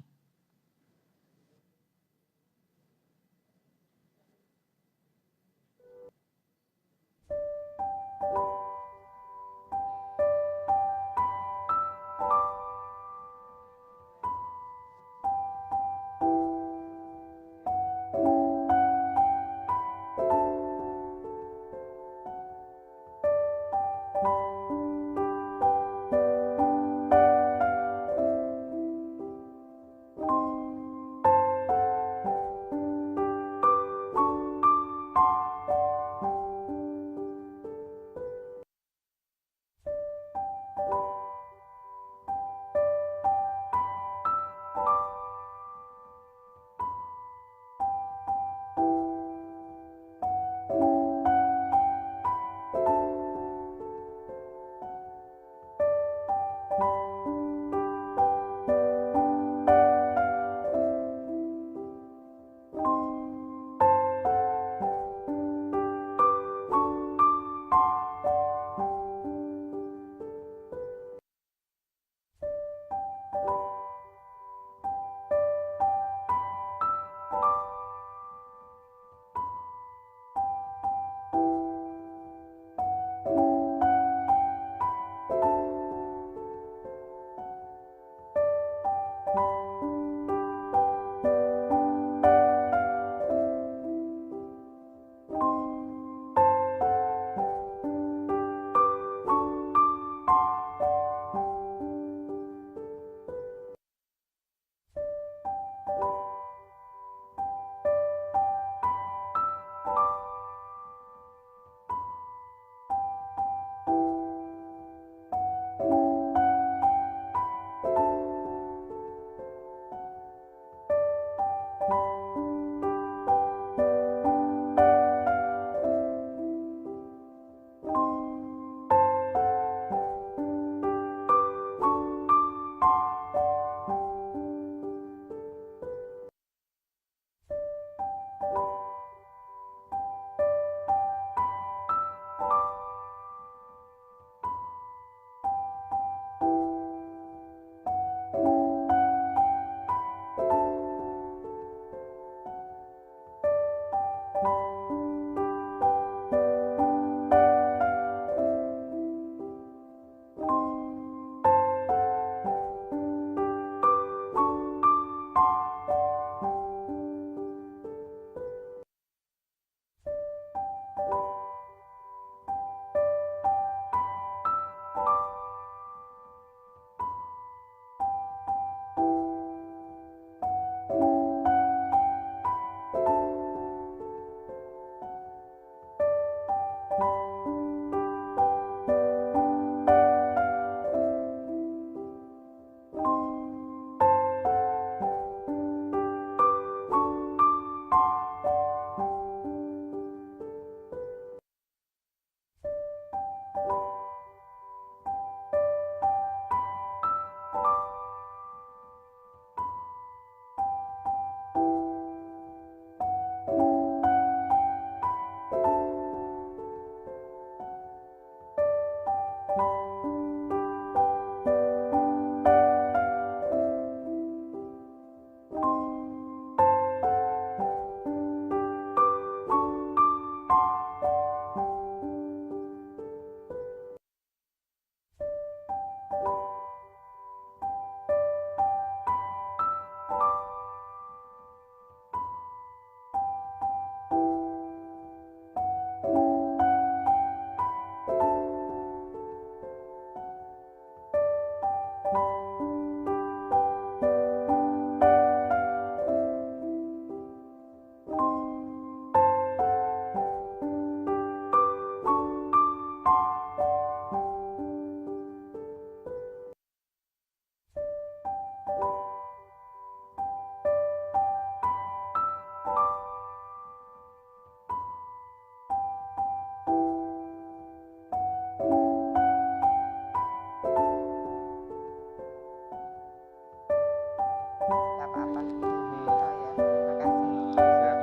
Nggak apa-apa. Oh ya, makasih.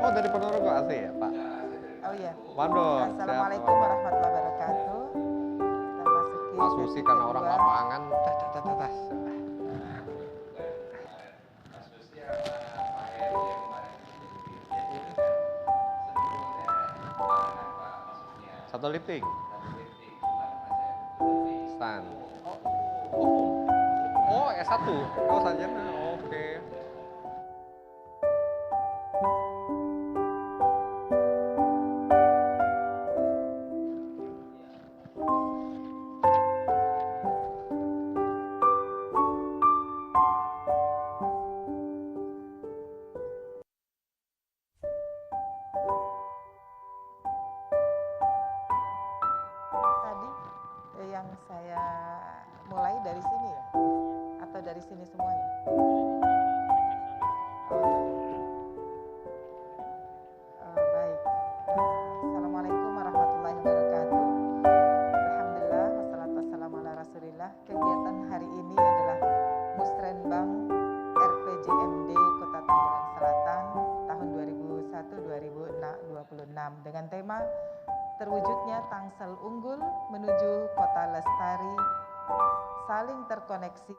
Oh, dari Ponorogo asli ya, Pak? Oh iya. Waduh, Assalamualaikum warahmatullahi wabarakatuh. Kita masukin Pak Susi sesi karena orang kedua. lapangan. Tas, tas, tas, tas, tas. Satu lifting. Stand. Oh, S1. Oh, sarjana. Oke. Tadi yang saya mulai dari sini ya? Atau dari sini semuanya? Baik. Assalamualaikum warahmatullahi wabarakatuh. Alhamdulillah, wassalatu wassalamu ala rasulillah. Kegiatan hari ini adalah Musrenbang RPJMD Kota Tangerang Selatan tahun 2001-2026 dengan tema terwujudnya Tangsel Unggul menuju Kota Lestari, saling terkoneksi.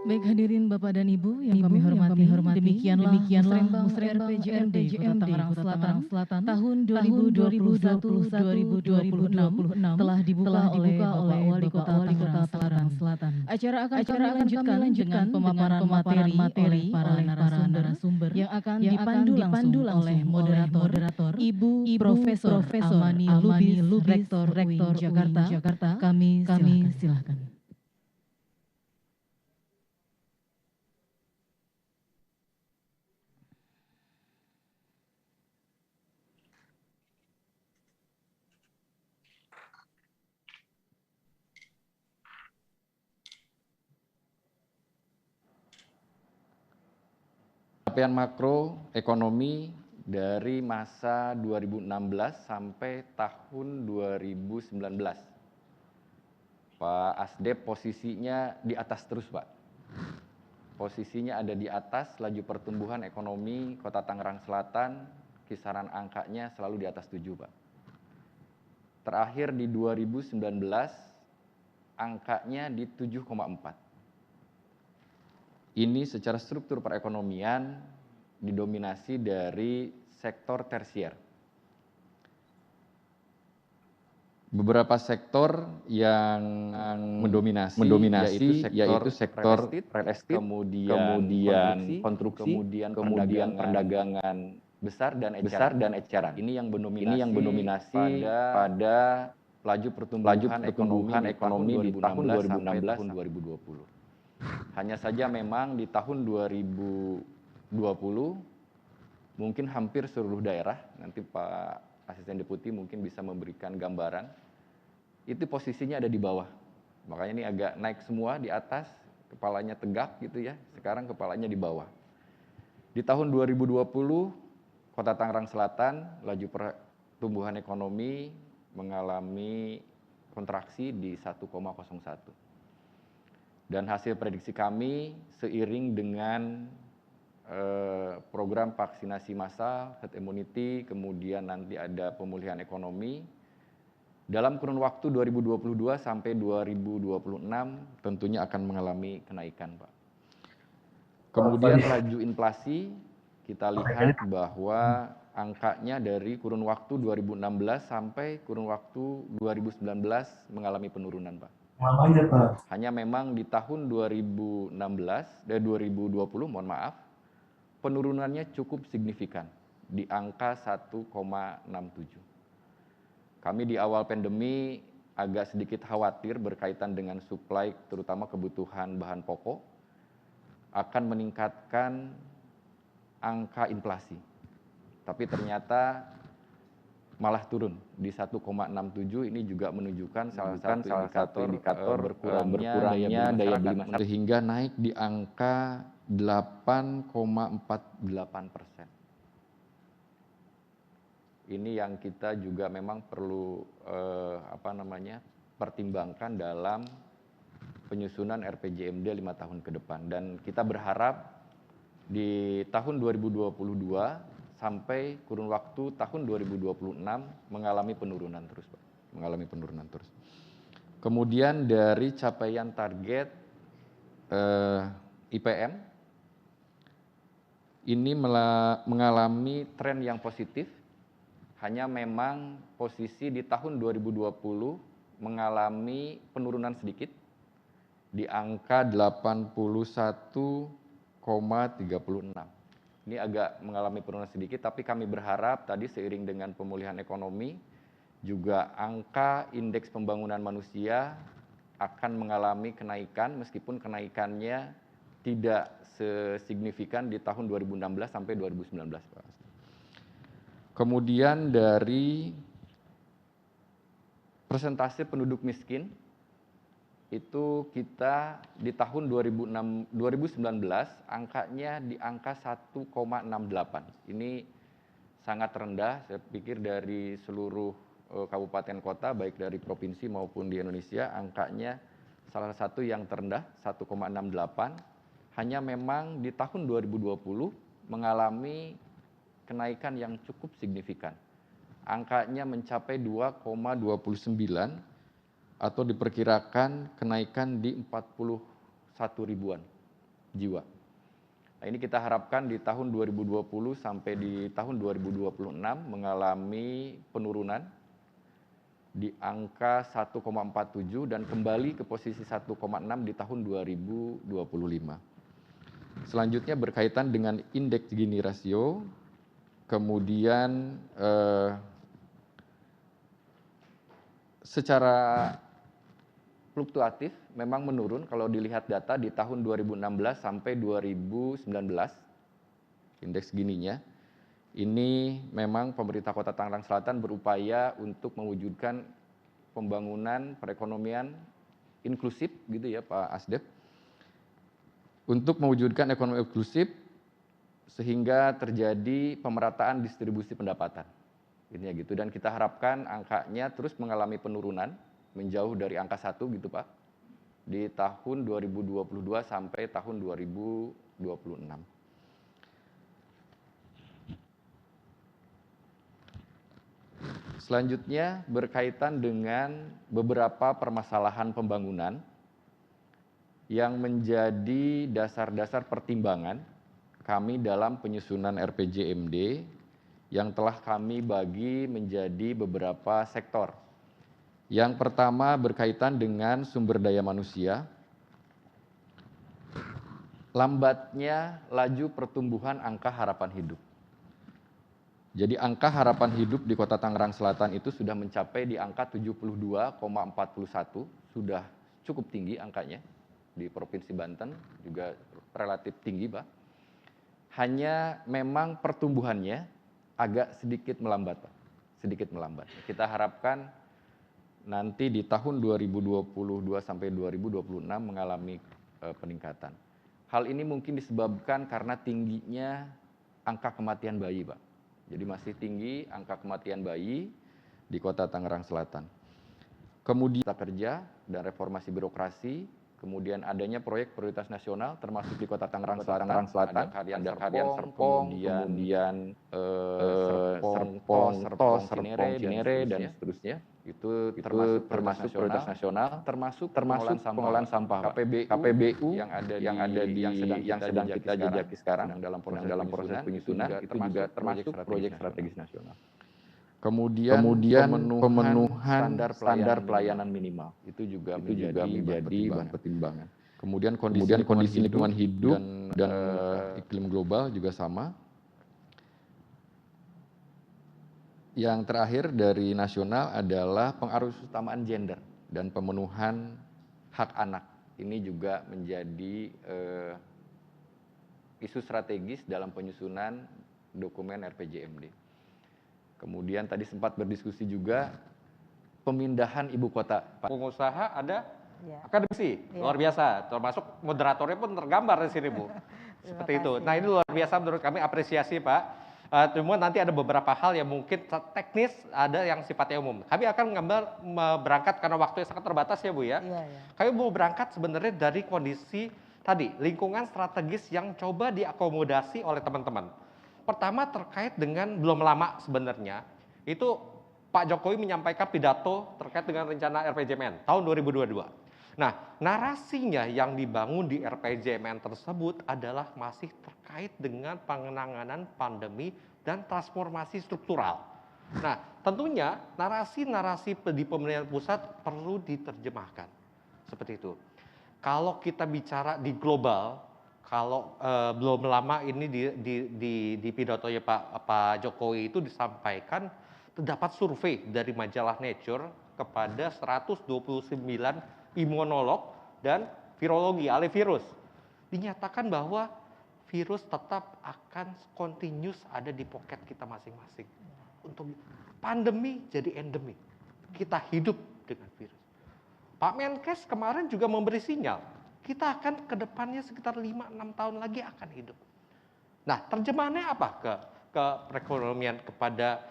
Baik hadirin Bapak dan Ibu yang kami hormati, demikianlah musrembang RPJMD Kota Tangerang Selatan tahun 2021-2026 telah dibuka oleh Bapak Wali Kota Tangerang Selatan. Acara akan dilanjutkan dengan pemaparan materi para narasumber yang akan dipandu langsung oleh moderator Ibu Profesor Amani Lubis, Rektor UIN Jakarta, kami silakan. Capaian makroekonomi dari masa 2016 sampai tahun 2019. Pak Asdep posisinya di atas terus, Pak. Posisinya ada di atas, laju pertumbuhan ekonomi Kota Tangerang Selatan, kisaran angkanya selalu di atas 7, Pak. Terakhir di 2019, angkanya di 7,4. Ini secara struktur perekonomian didominasi dari sektor tersier. Beberapa sektor yang mendominasi yaitu sektor real estate, kemudian konstruksi, kemudian perdagangan besar dan eceran. Ini yang mendominasi pada laju pertumbuhan ekonomi di tahun 2016 sampai 2020. Hanya saja memang di tahun 2020 mungkin hampir seluruh daerah, nanti Pak Asisten Deputi mungkin bisa memberikan gambaran, itu posisinya ada di bawah. Makanya ini agak naik semua di atas, kepalanya tegak gitu ya, sekarang kepalanya di bawah. Di tahun 2020, Kota Tangerang Selatan, laju pertumbuhan ekonomi mengalami kontraksi di 1,01. Dan hasil prediksi kami seiring dengan program vaksinasi massal, herd immunity, kemudian nanti ada pemulihan ekonomi, dalam kurun waktu 2022 sampai 2026 tentunya akan mengalami kenaikan, Pak. Kemudian laju inflasi, kita lihat bahwa angkanya dari kurun waktu 2016 sampai kurun waktu 2019 mengalami penurunan, Pak. Hanya memang di tahun 2020, mohon maaf, penurunannya cukup signifikan di angka 1,67. Kami di awal pandemi agak sedikit khawatir berkaitan dengan suplai, terutama kebutuhan bahan pokok, akan meningkatkan angka inflasi. Tapi ternyata malah turun di 1,67. Ini juga menunjukkan salah satu indikator berkurangnya daya beli masyarakat sehingga naik di angka 8,48%. Ini yang kita juga memang perlu pertimbangkan dalam penyusunan RPJMD 5 tahun ke depan, dan kita berharap di tahun 2022 sampai kurun waktu tahun 2026 mengalami penurunan terus, Pak. Mengalami penurunan terus. Kemudian dari capaian target IPM ini mengalami tren yang positif, hanya memang posisi di tahun 2020 mengalami penurunan sedikit di angka 81,36. Ini agak mengalami penurunan sedikit, tapi kami berharap tadi seiring dengan pemulihan ekonomi, juga angka indeks pembangunan manusia akan mengalami kenaikan, meskipun kenaikannya tidak sesignifikan di tahun 2016 sampai 2019, Pak. Kemudian dari persentase penduduk miskin, itu kita di tahun 2019 angkanya di angka 1,68. Ini sangat rendah, saya pikir dari seluruh kabupaten kota, baik dari provinsi maupun di Indonesia, angkanya salah satu yang terendah, 1,68. Hanya memang di tahun 2020 mengalami kenaikan yang cukup signifikan. Angkanya mencapai 2,29 atau diperkirakan kenaikan di 41 ribuan jiwa. Nah, ini kita harapkan di tahun 2020 sampai di tahun 2026 mengalami penurunan di angka 1,47 dan kembali ke posisi 1,6 di tahun 2025. Selanjutnya berkaitan dengan indeks Gini rasio, kemudian secara fluktuatif memang menurun kalau dilihat data di tahun 2016 sampai 2019, indeks gininya. Ini memang pemerintah Kota Tangerang Selatan berupaya untuk mewujudkan pembangunan perekonomian inklusif gitu ya Pak Asdep. Untuk mewujudkan ekonomi inklusif sehingga terjadi pemerataan distribusi pendapatan. Ini ya gitu, dan kita harapkan angkanya terus mengalami penurunan menjauh dari angka 1 gitu Pak di tahun 2022 sampai tahun 2026. Selanjutnya berkaitan dengan beberapa permasalahan pembangunan yang menjadi dasar-dasar pertimbangan kami dalam penyusunan RPJMD yang telah kami bagi menjadi beberapa sektor. Yang pertama berkaitan dengan sumber daya manusia, lambatnya laju pertumbuhan angka harapan hidup. Jadi angka harapan hidup di Kota Tangerang Selatan itu sudah mencapai di angka 72,41, sudah cukup tinggi angkanya. Di Provinsi Banten juga relatif tinggi, Pak. Hanya memang pertumbuhannya agak sedikit melambat, Pak. Sedikit melambat. Kita harapkan nanti di tahun 2022 sampai 2026 mengalami peningkatan. Hal ini mungkin disebabkan karena tingginya angka kematian bayi, Pak. Jadi masih tinggi angka kematian bayi di Kota Tangerang Selatan. Kemudian kerja dan reformasi birokrasi, kemudian adanya proyek prioritas nasional termasuk di Kota Tangerang Selatan, ada Karyan Serpong, kemudian Serpong, Cinere dan seterusnya. Itu termasuk prioritas nasional, termasuk pengolahan sampah KPBU yang sedang kita jajaki sekarang dalam proses penyusunan, itu juga termasuk proyek strategis nasional. Kemudian pemenuhan standar pelayanan minimal itu juga menjadi bahan pertimbangan. Kemudian kondisi lingkungan hidup dan iklim global juga sama. Yang terakhir dari nasional adalah pengaruh utamaan gender dan pemenuhan hak anak. Ini juga menjadi isu strategis dalam penyusunan dokumen RPJMD. Kemudian tadi sempat berdiskusi juga pemindahan ibu kota. Pengusaha ada, Ya. akademisi, luar biasa. Termasuk moderatornya pun tergambar di sini, Bu. Seperti itu. Nah, ini luar biasa menurut kami, apresiasi, Pak. Cuma nanti ada beberapa hal yang mungkin teknis, ada yang sifatnya umum. Kami akan berangkat karena waktunya sangat terbatas ya Bu ya. Iya, iya. Kami mau berangkat sebenarnya dari kondisi tadi, lingkungan strategis yang coba diakomodasi oleh teman-teman. Pertama terkait dengan belum lama sebenarnya, itu Pak Jokowi menyampaikan pidato terkait dengan rencana RPJMN tahun 2022. Nah, narasinya yang dibangun di RPJMN tersebut adalah masih terkait dengan penanganan pandemi dan transformasi struktural. Nah, tentunya narasi-narasi di pemerintahan pusat perlu diterjemahkan. Seperti itu. Kalau kita bicara di global, kalau belum lama ini di pidatonya Pak Jokowi itu disampaikan terdapat survei dari majalah Nature kepada 129 imunolog dan virologi ahli virus. Dinyatakan bahwa virus tetap akan continuous ada di pocket kita masing-masing. Untuk pandemi jadi endemik. Kita hidup dengan virus. Pak Menkes kemarin juga memberi sinyal, kita akan ke depannya sekitar 5-6 tahun lagi akan hidup. Nah, terjemahannya apa ke perekonomian kepada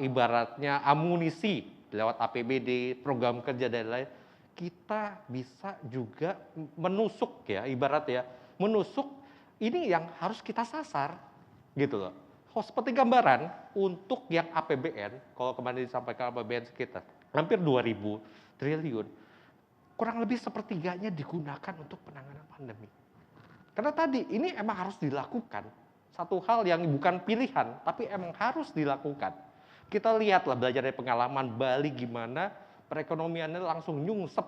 ibaratnya amunisi lewat APBD, program kerja dan lain-lain. Kita bisa juga menusuk ya, ibarat ya, menusuk ini yang harus kita sasar gitu loh. Seperti gambaran untuk yang APBN, kalau kemarin disampaikan APBN sekitar hampir 2.000 triliun, kurang lebih sepertiganya digunakan untuk penanganan pandemi. Karena tadi ini emang harus dilakukan. Satu hal yang bukan pilihan, tapi emang harus dilakukan. Kita lihatlah belajar dari pengalaman Bali gimana perekonomiannya langsung nyungsep.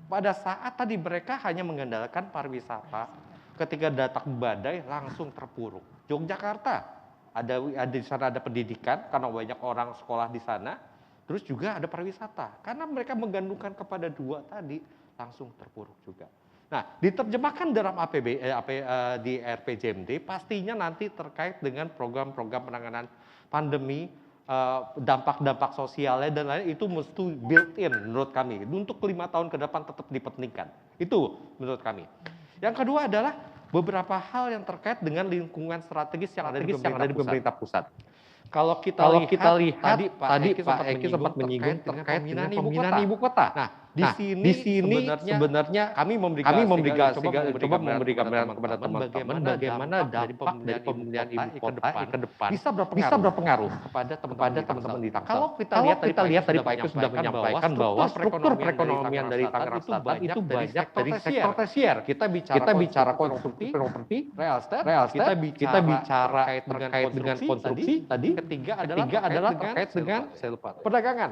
Pada saat tadi mereka hanya mengandalkan pariwisata, ketika datang badai langsung terpuruk. Yogyakarta ada di sana ada pendidikan karena banyak orang sekolah di sana, terus juga ada pariwisata karena mereka menggantungkan kepada dua tadi langsung terpuruk juga. Nah, diterjemahkan dalam di RPJMD pastinya nanti terkait dengan program-program penanganan pandemi, dampak-dampak sosialnya dan lain itu mesti built-in menurut kami untuk 5 tahun ke depan tetap dipentingkan. Itu menurut kami. Yang kedua adalah beberapa hal yang terkait dengan lingkungan strategis yang ada di pemerintah pusat. Kalau kita lihat tadi Pak Eki sempat menyinggung terkait dengan pemindahan ibu kota. Nah, di sini sebenarnya kami memberikan gambaran kepada teman-teman bagaimana dampak dari pemindahan ibu kota ke depan bisa berpengaruh kepada teman-teman di Tangsel. Kalau kita lihat tadi Pak Eki sudah menyampaikan bahwa struktur perekonomian dari Tangerang Selatan itu banyak dari sektor tersier. Kita bicara konstruksi, real estate, kita bicara terkait dengan konstruksi tadi. Ketiga adalah terkait dengan perdagangan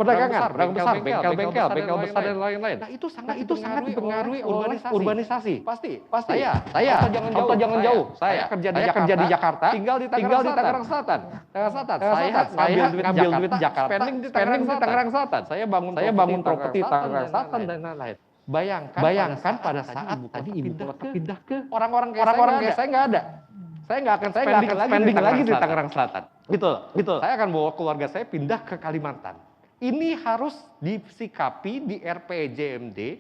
besar, bengkel besar dan lain-lain. Nah, itu sangat dipengaruhi urbanisasi. Pasti. Saya jangan jauh. Saya kerja di Jakarta, tinggal di Tangerang Selatan. Saya ngambil duit di Jakarta, spending di Tangerang Selatan. Saya bangun properti Tangerang Selatan dan lain-lain. Bayangkan pada saat tadi ibu kota pindah ke orang-orang kayak saya nggak ada. Saya nggak akan spending lagi di Tangerang Selatan. Betul. Saya akan bawa keluarga saya pindah ke Kalimantan. Ini harus disikapi di RPJMD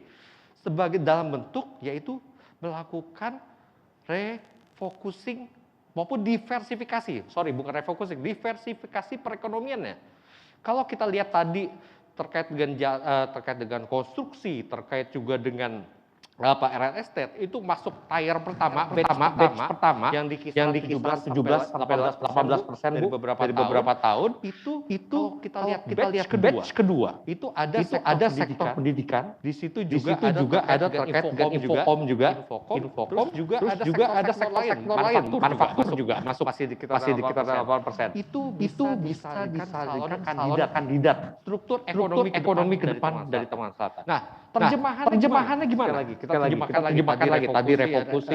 sebagai dalam bentuk yaitu melakukan refocusing maupun diversifikasi. Bukan refocusing, diversifikasi perekonomiannya. Kalau kita lihat tadi terkait dengan konstruksi, terkait juga dengan real estate itu masuk tier pertama yang di kisaran 17-18% dari beberapa tahun itu kita lihat batch kedua itu ada sektor pendidikan, di situ juga ada terkait dengan infocom juga terus juga ada sektor lain manufaktur juga masuk masih di kisaran 8%. Itu bisa disalurkan kandidat struktur ekonomi ke depan dari Tangerang Selatan. Nah, terjemahannya gimana lagi? Kita terjemahkan lagi tadi refokusi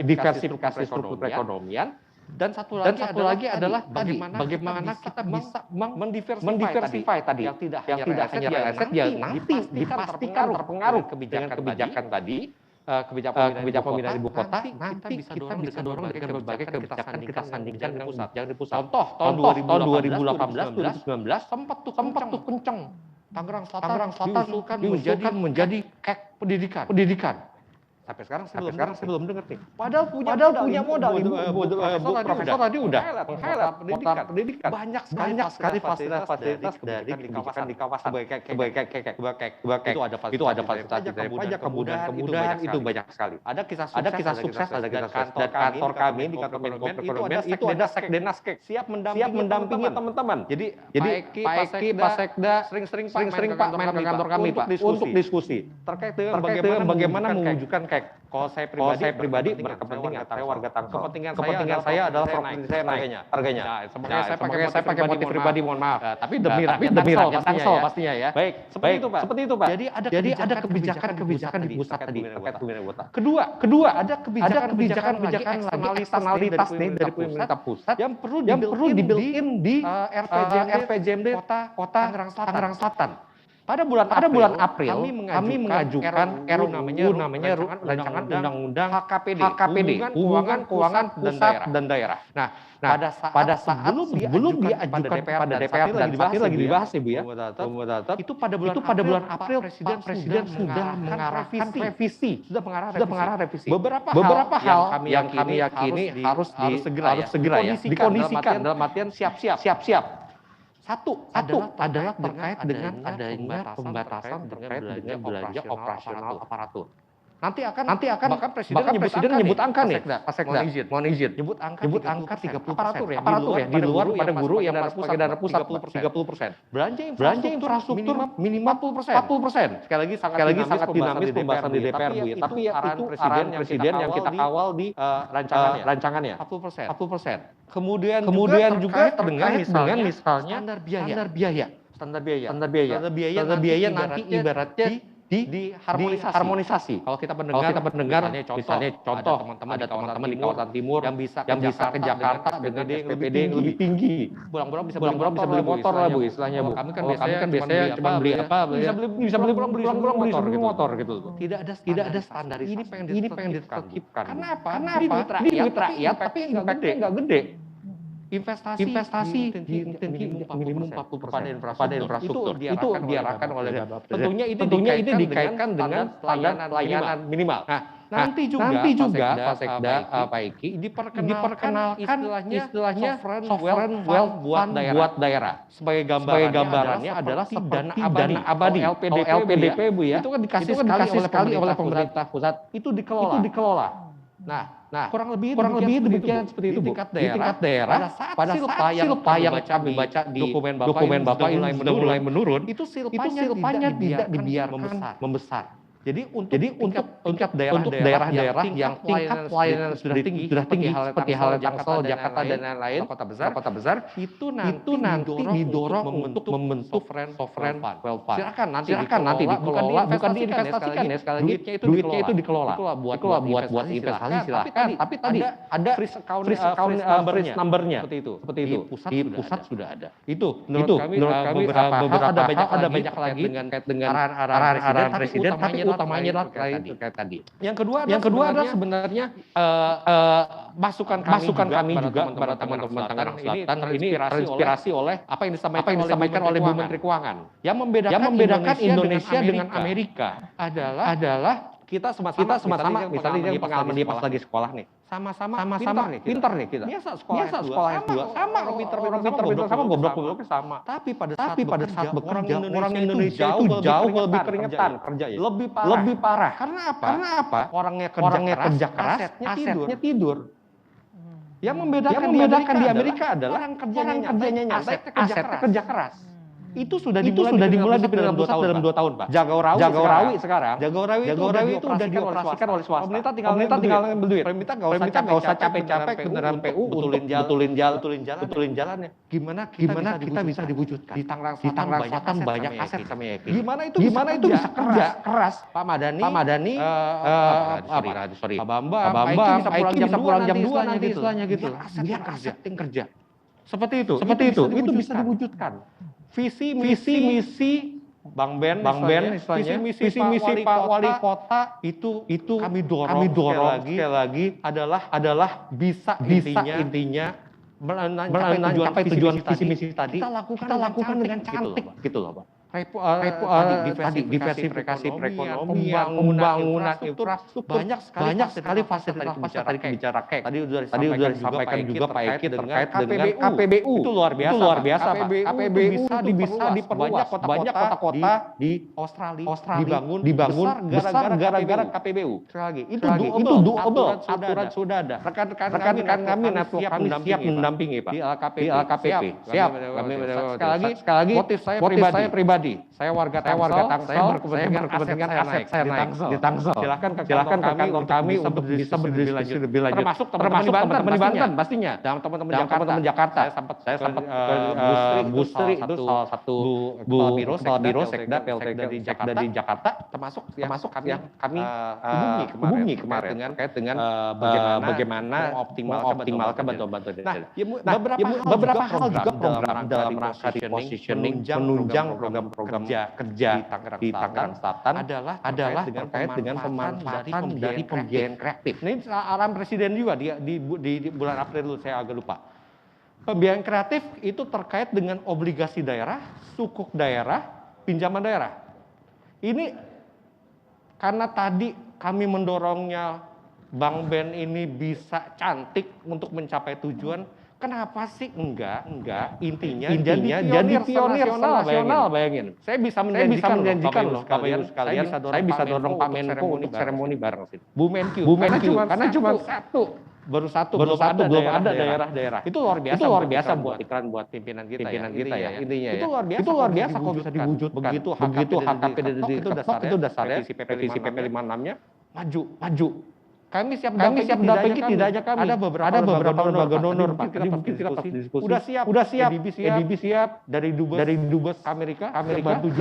diversifikasi struktur perekonomian dan satu lagi adalah bagaimana kita bisa mendiversify tadi yang tidak hanya real estate yang nanti dipastikan terpengaruh kebijakan tadi kebijakan pemindahan ibu kota nanti kita bisa dorong dengan berbagai kebijakan kita sandingkan dengan pusat. Contoh tahun 2018-2019 sempat tuh kenceng. Tangerang Selatan diusulkan menjadi kek pendidikan. Sampai sekarang saya belum dengar nih. Padahal punya modal Ibu Profesor tadi udah meng-highlight pendidikan. Banyak sekali fasilitas dari kebijakan di kawasan kek. Itu ada fasilitas dari pajak, kemudahan itu banyak sekali. Ada kisah sukses dari kantor kami di kantor Menko Perekonomian itu ada Sekdenas Kek siap mendampingi teman-teman. Jadi Pak Eki, Pak Sekda sering Pak main ke kantor kami Pak untuk diskusi terkait dengan bagaimana mewujudkan kek. Kalau saya pribadi berkepentingan, saya warga Tangsel. Kepentingan saya adalah properti saya naik harganya. Nah, saya pakai motif pribadi, mohon maaf. Tapi demi rakyat Tangsel pastinya ya. Baik, seperti itu Pak. Jadi ada kebijakan di pusat tadi terkait pemindahan ibu kota. Kedua ada kebijakan eksternalitas nih dari pemerintah pusat yang perlu di-built-in di RPJMD kota Tangerang Selatan. Pada bulan April kami mengajukan RUU namanya Rancangan Undang-Undang HKPD, Hubungan Keuangan Pusat dan Daerah. Nah, pada saat sebelum diajukan pada DPR dan lagi dibahas ya Bu ya. Itu pada bulan April Presiden sudah mengarahkan revisi. Beberapa hal yang kami yakini harus segera dikondisikan dalam artian siap. Satu adalah terkait dengan adanya pembatasan terkait dengan belanja operasional aparatur. Nanti akan bahkan presiden menyebut angka nih, mohon izin. Nyebut angka 30% aparatur ya di luar pada guru yang pakai dana pusat 30%. Belanja infrastruktur minimal 40%. Sekali lagi sangat dinamis pembahasan di DPR Bu ya. Tapi itu arahan presiden yang kita kawal di rancangannya 40%. Kemudian juga terkait dengan misalnya standar biaya nanti ibaratnya diharmonisasi. Kalau kita mendengar misalnya contoh ada teman-teman di kawasan timur yang bisa ke Jakarta dengan SPPD yang lebih tinggi. Pulang-pulang bisa beli motor lah Bu istilahnya Bu. Kami kan biasanya cuma beli bisa beli motor gitu. Tidak ada standarisasi. Ini pengen ditertibkan. Kenapa? Ini duit rakyat tapi impact-nya nggak gede. Investasi di minimum 40% pada infrastruktur itu diarahkan oleh tentunya itu dikaitkan dengan standar pelayanan minimal. Nah, nanti juga Pak Sekda, Pak Eki diperkenalkan istilahnya sovereign wealth buat daerah. Sebagai gambarannya adalah seperti dana abadi LPDP Bu ya. Itu kan dikasih sekali oleh pemerintah pusat. Itu dikelola. Nah, kurang lebih demikian seperti itu Bu. Di tingkat daerah, pada saat silpa yang kami baca di dokumen Bapak ini sudah mulai menurun, itu silpanya tidak dibiarkan membesar. Jadi untuk daerah-daerah yang tingkat pelayanan sudah tinggi seperti halnya Tangsel, Jakarta dan lain-lain, kota besar, itu nanti didorong untuk membentuk sovereign wealth fund. Silakan nanti dikelola, bukan diinvestasikan ya sekali lagi. Duitnya itu dikelola buat investasi silakan. Tapi tadi ada freeze account number-nya. Seperti itu. Di pusat sudah ada. Itu menurut kami beberapa hal ada banyak lagi dengan arahan presiden tapi utamanya adalah terkait tadi. Yang kedua adalah sebenarnya masukan kami juga kepada teman-teman Tangerang Selatan ini terinspirasi oleh apa yang disampaikan oleh Bu Menteri Keuangan. Yang membedakan Indonesia dengan Amerika adalah kita sama-sama misalnya dia pengalaman dia pas lagi sekolah nih. Sama-sama pintar nih kita. Biasa sekolah S2 sama pintar sama goblok-gobloknya sama. Tapi pada saat bekerja orang Indonesia itu jauh lebih keringetan kerjanya. Lebih parah. Karena apa? Orangnya kerja keras, asetnya tidur. Yang membedakan di Amerika adalah orang kerjanya nyata, asetnya kerja keras. Itu sudah dimulai di dalam 2 tahun, Pak. Jagorawi sekarang itu sudah dioperasikan oleh swasta. Pemerintah tinggal ngambil duit. Pemerintah enggak usah capek-capek kendaraan PU betulin jalannya. Gimana kita bisa diwujudkan? Di Tangerang Selatan banyak aset sama Eki. Gimana itu bisa kerja keras? Pak Madani, Pak Bambang, Pak Eki bisa pulang jam 2 nanti istilahnya gitu. Dia kerja. Seperti itu. Itu bisa diwujudkan. Visi misi Bang Ben istilahnya, visi misi Pak Wali Kota itu kami dorong sekali lagi adalah bisa intinya mencapai tujuan visi misi tadi kita lakukan dengan cantik gitu loh Pak. Diversifikasi perekonomian, pembangunan infrastruktur, banyak sekali fasilitas tadi bicara kek. Tadi sudah disampaikan juga Pak Eki terkait dengan KPBU. Itu luar biasa Pak. KPBU bisa diperluas banyak kota-kota di Australia dibangun besar gara-gara KPBU. Sekali lagi, itu doable. Aturan sudah ada. Rekan-rekan kami siap mendampingi Pak. Di LKPP. Siap. Sekali lagi, motif saya pribadi. Saya warga Tangsel, saya berkepentingan aset saya naik di Tangsel. Silakan ke kantor kami untuk bisa berdiskusi lebih lanjut. Termasuk teman-teman di Banten pastinya. Dan teman-teman Jakarta. Saya sempat Bu Sri itu salah satu kepala biro Sekda di Jakarta. Termasuk yang kami hubungi kemarin terkait dengan bagaimana mengoptimalkan bantuan-bantuan. Nah, beberapa hal juga dalam rangka repositioning menunjang program kerja di Tangerang Selatan adalah terkait dengan pemanfaatan dari pembiayaan kreatif. Ini arahan Presiden juga di bulan April saya agak lupa. Pembiayaan kreatif itu terkait dengan obligasi daerah, sukuk daerah, pinjaman daerah. Ini karena tadi kami mendorongnya Bang Ben ini bisa cantik untuk mencapai tujuan. Kenapa sih enggak? Intinya jadi pionir nasional bayangin. Saya bisa menjanjikan loh Bapak Ibu sekalian, saya bisa dorong Pak Menko untuk seremoni bareng sini. Bu Menkyu karena cuma baru satu belum ada daerah-daerah. Itu luar biasa buat iklan buat pimpinan kita ya. Intinya ya. Itu luar biasa kalau bisa diwujudkan. Begitu HKP itu dasarnya PP 56-nya maju. Kami siap dampingi tidak hanya kami. Ada beberapa lembaga donor, Pak. Tadi mungkin kita pas diskusi. Udah siap. EDB siap. Dari Dubes Amerika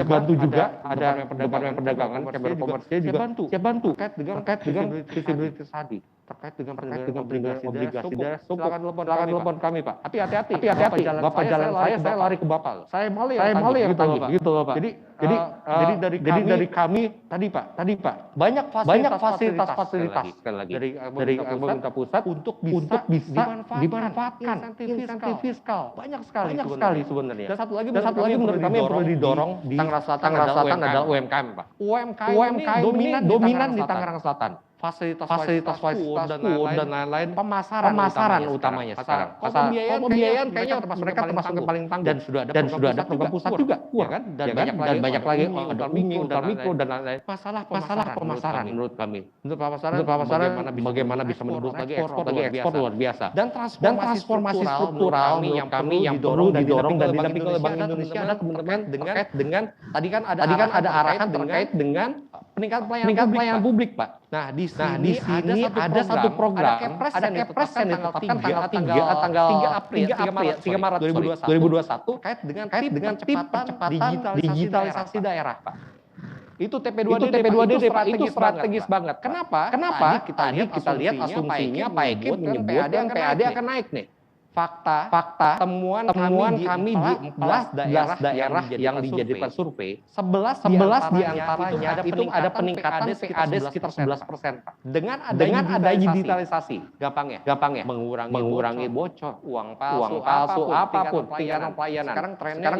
bantu juga. Ada Departemen Perdagangan, Chamber of Commerce juga siap bantu. Terkait dengan visibilitas tadi. Terkait dengan perlindungan obligasi daerah. Silakan telepon kami, Pak. Tapi hati-hati. Bapak jalan saya lari ke Bapak. Saya malah yang tagih gitu loh, Pak. Jadi dari kami tadi Pak banyak fasilitas sekali lagi dari pemerintah pusat untuk bisa dimanfaatkan insentif fiskal banyak sekali sebenarnya. Dan satu lagi menurut kami yang perlu didorong di Tangerang Selatan adalah UMKM, Pak. UMKM ini dominan di Tangerang Selatan. Fasilitas dan lain-lain pemasaran utamanya sekarang. Kalau pembiayaan kayaknya mereka termasuk yang paling tangguh dan sudah ada program pusat juga, ya kan? Dan banyak lagi ada mikro dan lain-lain. Masalah pemasaran menurut kami. Untuk pemasaran bagaimana bisa menembus lagi ekspor luar biasa. Dan transformasi struktural menurut kami yang perlu didorong dan didampingi oleh Bank Indonesia adalah teman-teman terkait dengan tadi kan ada arahan terkait dengan peningkatan pelayanan publik, Pak. Nah, di sini ada satu program, ada Kepres yang ditetapkan tanggal 3 Maret 2021 terkait dengan percepatan digitalisasi daerah, Pak. Itu TP2DD itu strategis banget. Kenapa? Tadi kita lihat asumsinya Pak Eki menyebut PAD akan naik nih. Fakta temuan kami di 14 daerah yang dijadikan survei, 11 diantaranya itu ada peningkatan PAD sekitar 11%, Pak. Dengan ada digitalisasi, gampang ya, mengurangi bocor, uang palsu, apapun, tingkatan pelayanan. Sekarang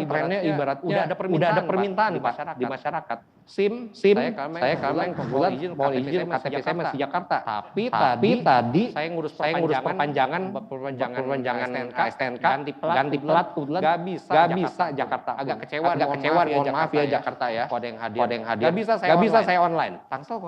trennya ibaratnya udah ada permintaan Pak di masyarakat. SIM, saya kemarin mohon izin KTP saya masih Jakarta. Tapi tadi saya ngurus perpanjangan STNK ganti plat gak bisa Jakarta. Agak kecewa mohon maaf ya Jakarta ya. Kode yang hadir. Gak bisa saya online. Tangsel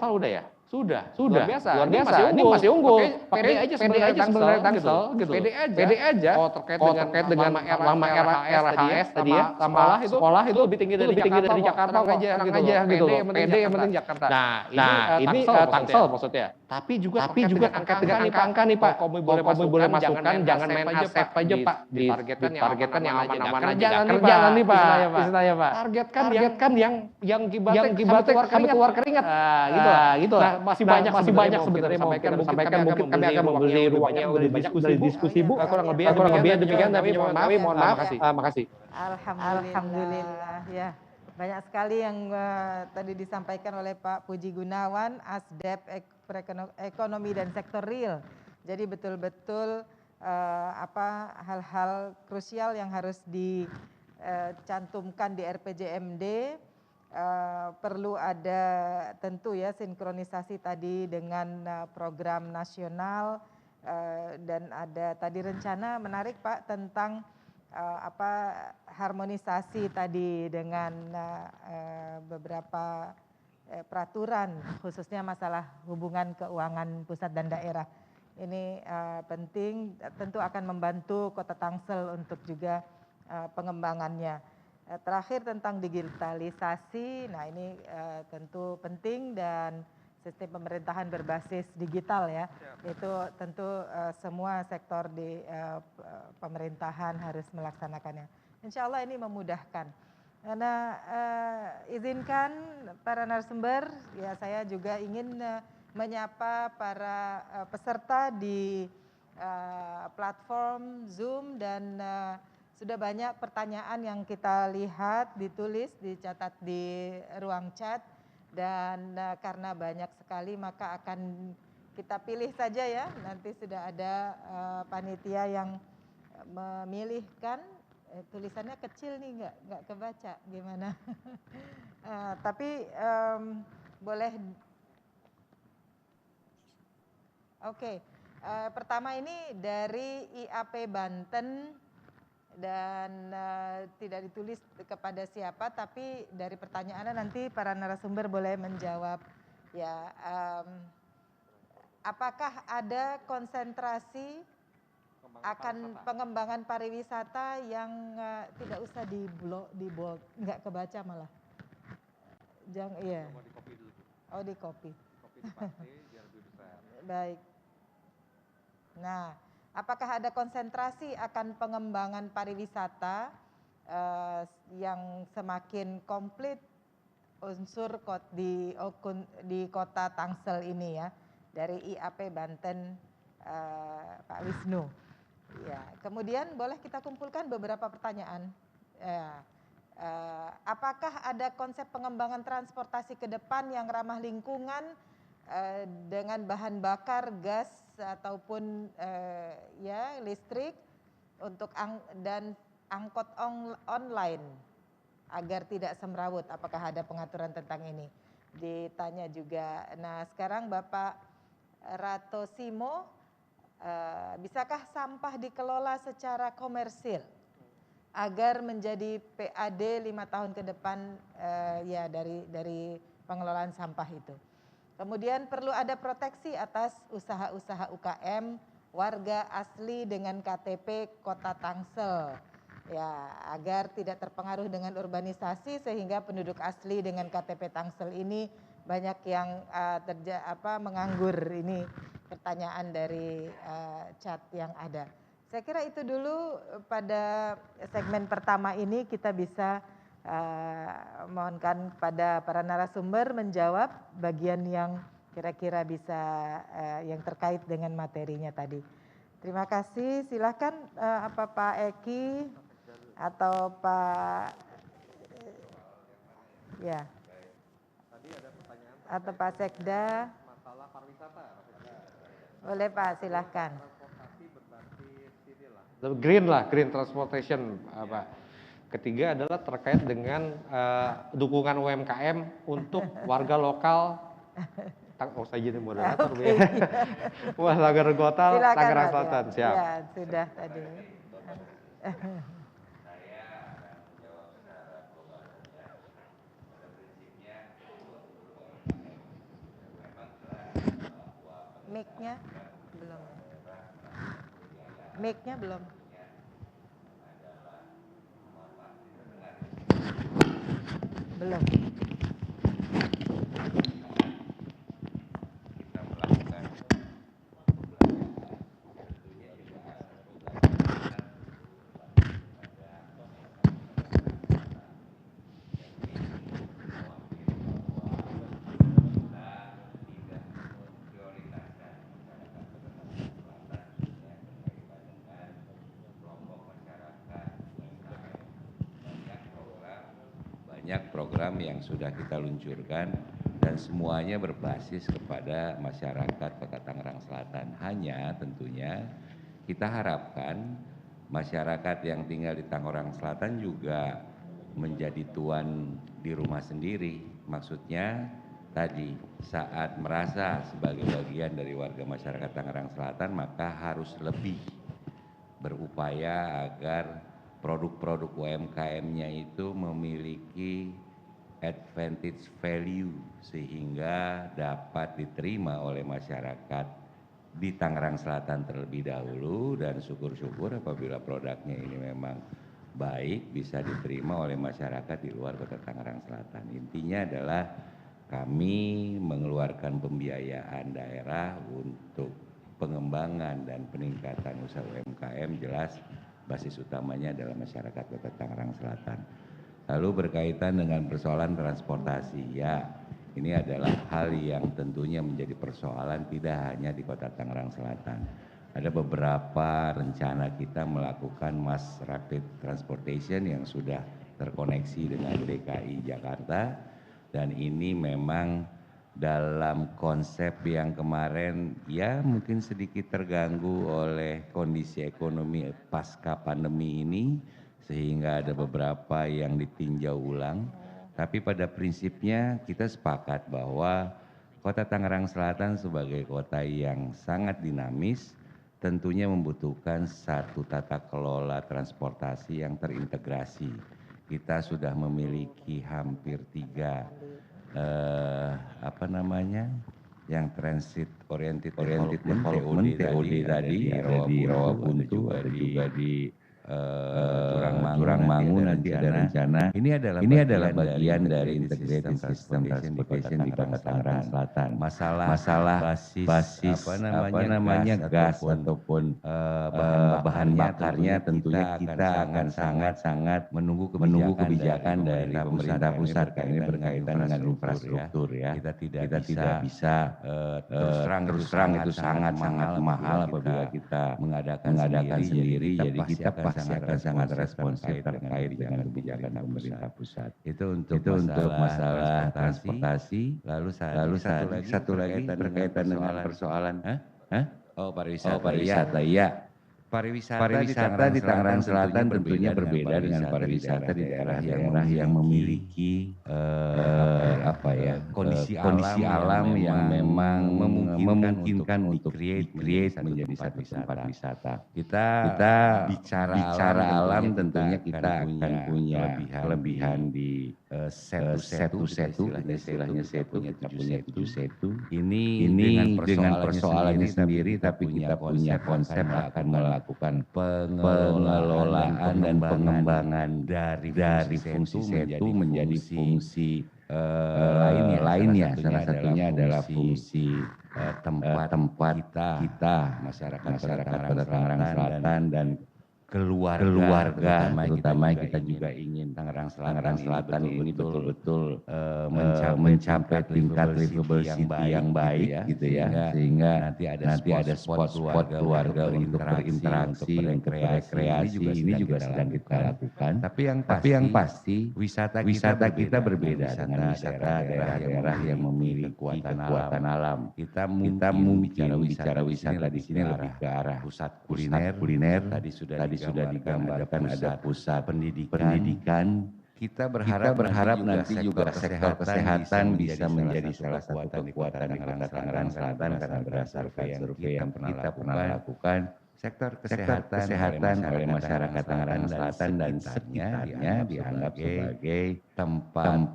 udah ya? Sudah. Luar biasa. Ini masih unggul. PD aja sebenarnya Tangsel gitu. PD aja. Oh terkait dengan lama RHS tadi ya. Sekolah itu lebih tinggi dari Jakarta tenang aja gitu loh. PD yang penting Jakarta. Nah, ini Tangsel maksudnya. Tapi juga terkait dengan angka nih Pak. Kalau boleh masukkan jangan main safe aja Pak. Ditargetkan yang aman-aman aja. Kerjaan nih Pak. Istilahnya Pak. Targetkan yang kibatnya kami keluar keringat. Gitu lah. Masih banyak sebenarnya sampaikan mungkin kami akan memberi ruangnya dari diskusi Bu. Kurang lebih demikian tapi mohon maaf. Makasih. Alhamdulillah ya. Banyak sekali yang tadi disampaikan oleh Pak Puji Gunawan, Asdep Ekonomi dan Sektor Real. Jadi betul-betul hal-hal krusial yang harus dicantumkan di RPJMD. Perlu ada tentu ya sinkronisasi tadi dengan program nasional dan ada tadi rencana menarik Pak tentang harmonisasi tadi dengan beberapa peraturan khususnya masalah hubungan keuangan pusat dan daerah. Ini penting, tentu akan membantu Kota Tangsel untuk juga pengembangannya. Terakhir tentang digitalisasi, nah ini tentu penting dan sistem pemerintahan berbasis digital ya. Itu tentu semua sektor di pemerintahan harus melaksanakannya. Insya Allah ini memudahkan. Karena izinkan para narasumber, ya saya juga ingin menyapa para peserta di platform Zoom dan sudah banyak pertanyaan yang kita lihat, ditulis, dicatat di ruang chat dan karena banyak sekali maka akan kita pilih saja ya. Nanti sudah ada panitia yang memilihkan. Tulisannya kecil nih, nggak kebaca gimana. Tapi boleh. Oke, pertama ini dari IAP Banten. Dan tidak ditulis kepada siapa, tapi dari pertanyaannya nanti para narasumber boleh menjawab. Ya, apakah ada konsentrasi akan pengembangan pariwisata yang tidak usah di bold, nggak kebaca malah. Jangan, iya. Oh di copy. Copy itu pasti biar lebih besar. Baik. Nah, apakah ada konsentrasi akan pengembangan pariwisata yang semakin komplit unsur di kota Tangsel ini ya, dari IAP Banten, Pak Wisnu. Ya, kemudian boleh kita kumpulkan beberapa pertanyaan. Apakah ada konsep pengembangan transportasi ke depan yang ramah lingkungan dengan bahan bakar gas ataupun ya listrik untuk dan angkot online agar tidak semrawut? Apakah ada pengaturan tentang ini? Ditanya juga. Nah, sekarang Bapak Ratosimo, bisakah sampah dikelola secara komersil agar menjadi PAD 5 tahun ke depan ya dari pengelolaan sampah itu? Kemudian perlu ada proteksi atas usaha-usaha UKM warga asli dengan KTP Kota Tangsel ya, agar tidak terpengaruh dengan urbanisasi sehingga penduduk asli dengan KTP Tangsel ini banyak yang menganggur. Ini pertanyaan dari chat yang ada. Saya kira itu dulu pada segmen pertama ini. Kita bisa mohonkan kepada para narasumber menjawab bagian yang kira-kira bisa yang terkait dengan materinya tadi. Terima kasih. Silakan Pak Eki atau Pak ya. Tadi ada pertanyaan atau Pak Sekda. masalah pariwisata. Boleh Pak, silahkan. Transportasi berbasis green lah, green transportation Pak. Ketiga adalah terkait dengan dukungan UMKM untuk warga lokal. Saya jadi moderator Bu ya. Warga Gotal, Tangerang Selatan. Siap. Ya, sudah tadi. Mic-nya belum. Mic-nya belum. Belum. Banyak program yang sudah kita luncurkan dan semuanya berbasis kepada masyarakat Kota Tangerang Selatan. Hanya tentunya kita harapkan masyarakat yang tinggal di Tangerang Selatan juga menjadi tuan di rumah sendiri. Maksudnya tadi saat merasa sebagai bagian dari warga masyarakat Tangerang Selatan, maka harus lebih berupaya agar produk-produk UMKM-nya itu memiliki advantage value sehingga dapat diterima oleh masyarakat di Tangerang Selatan terlebih dahulu, dan syukur-syukur apabila produknya ini memang baik bisa diterima oleh masyarakat di luar Kota Tangerang Selatan. Intinya adalah kami mengeluarkan pembiayaan daerah untuk pengembangan dan peningkatan usaha UMKM, jelas basis utamanya adalah masyarakat Kota Tangerang Selatan. Lalu berkaitan dengan persoalan transportasi, ya ini adalah hal yang tentunya menjadi persoalan tidak hanya di Kota Tangerang Selatan. Ada beberapa rencana kita melakukan mass rapid transportation yang sudah terkoneksi dengan DKI Jakarta, dan ini memang dalam konsep yang kemarin ya mungkin sedikit terganggu oleh kondisi ekonomi pasca pandemi ini sehingga ada beberapa yang ditinjau ulang. Tapi pada prinsipnya kita sepakat bahwa Kota Tangerang Selatan sebagai kota yang sangat dinamis tentunya membutuhkan satu tata kelola transportasi yang terintegrasi. Kita sudah memiliki hampir 3 yang transit oriented development TOD tadi, ada di Rawabuntu, ada juga di Turangmangu nanti ada rencana. Ini adalah bagian dari integrated system transportation di Kota Tangerang Selatan. Masalah basis gas ataupun bahan bakarnya tentunya kita akan sangat menunggu kebijakan dari pemerintah pusat karena ini berkaitan dengan infrastruktur ya. Kita tidak bisa terus terang itu sangat mahal apabila kita mengadakan sendiri. Jadi kita pasti akan sangat responsif terkait dengan kebijakan pemerintah pusat. Itu untuk masalah transportasi. Lalu satu lagi berkaitan dengan persoalan pariwisata. Iya. Pariwisata di Tangerang Selatan tentunya berbeda dengan pariwisata di daerah yang memiliki kondisi alam yang memang memungkinkan untuk create menjadi satu tempat wisata. Kita bicara alam tentunya kita akan punya kelebihan di setu istilahnya setu, kita punya 7 setu. Ini dengan persoalannya sendiri tapi kita punya konsep akan melakukan pengelolaan dan pengembangan dari fungsi setu menjadi fungsi lainnya. Salah satunya adalah fungsi tempat kita masyarakat Kota Tangerang Selatan dan keluarga terutama kita juga ingin Tangerang Selatan ini betul-betul mencapai tingkat livability yang baik gitu ya, sehingga nanti ada spot keluarga untuk berinteraksi, untuk berrekreasi. Ini juga sedang kita lakukan. Tapi yang pasti wisata kita berbeda dengan wisata daerah-daerah yang memiliki kekuatan alam. Kita mungkin bicara wisata di sini lebih ke arah pusat kuliner. Tadi sudah digambarkan ada pusat pendidikan. Kita berharap nanti juga sektor kesehatan bisa menjadi salah satu kekuatan di Kota Tangerang Selatan karena berdasarkan survei yang kita pernah lakukan. Sektor kesehatan oleh masyarakat Tangerang Selatan dan sekitarnya dianggap sebagai tempat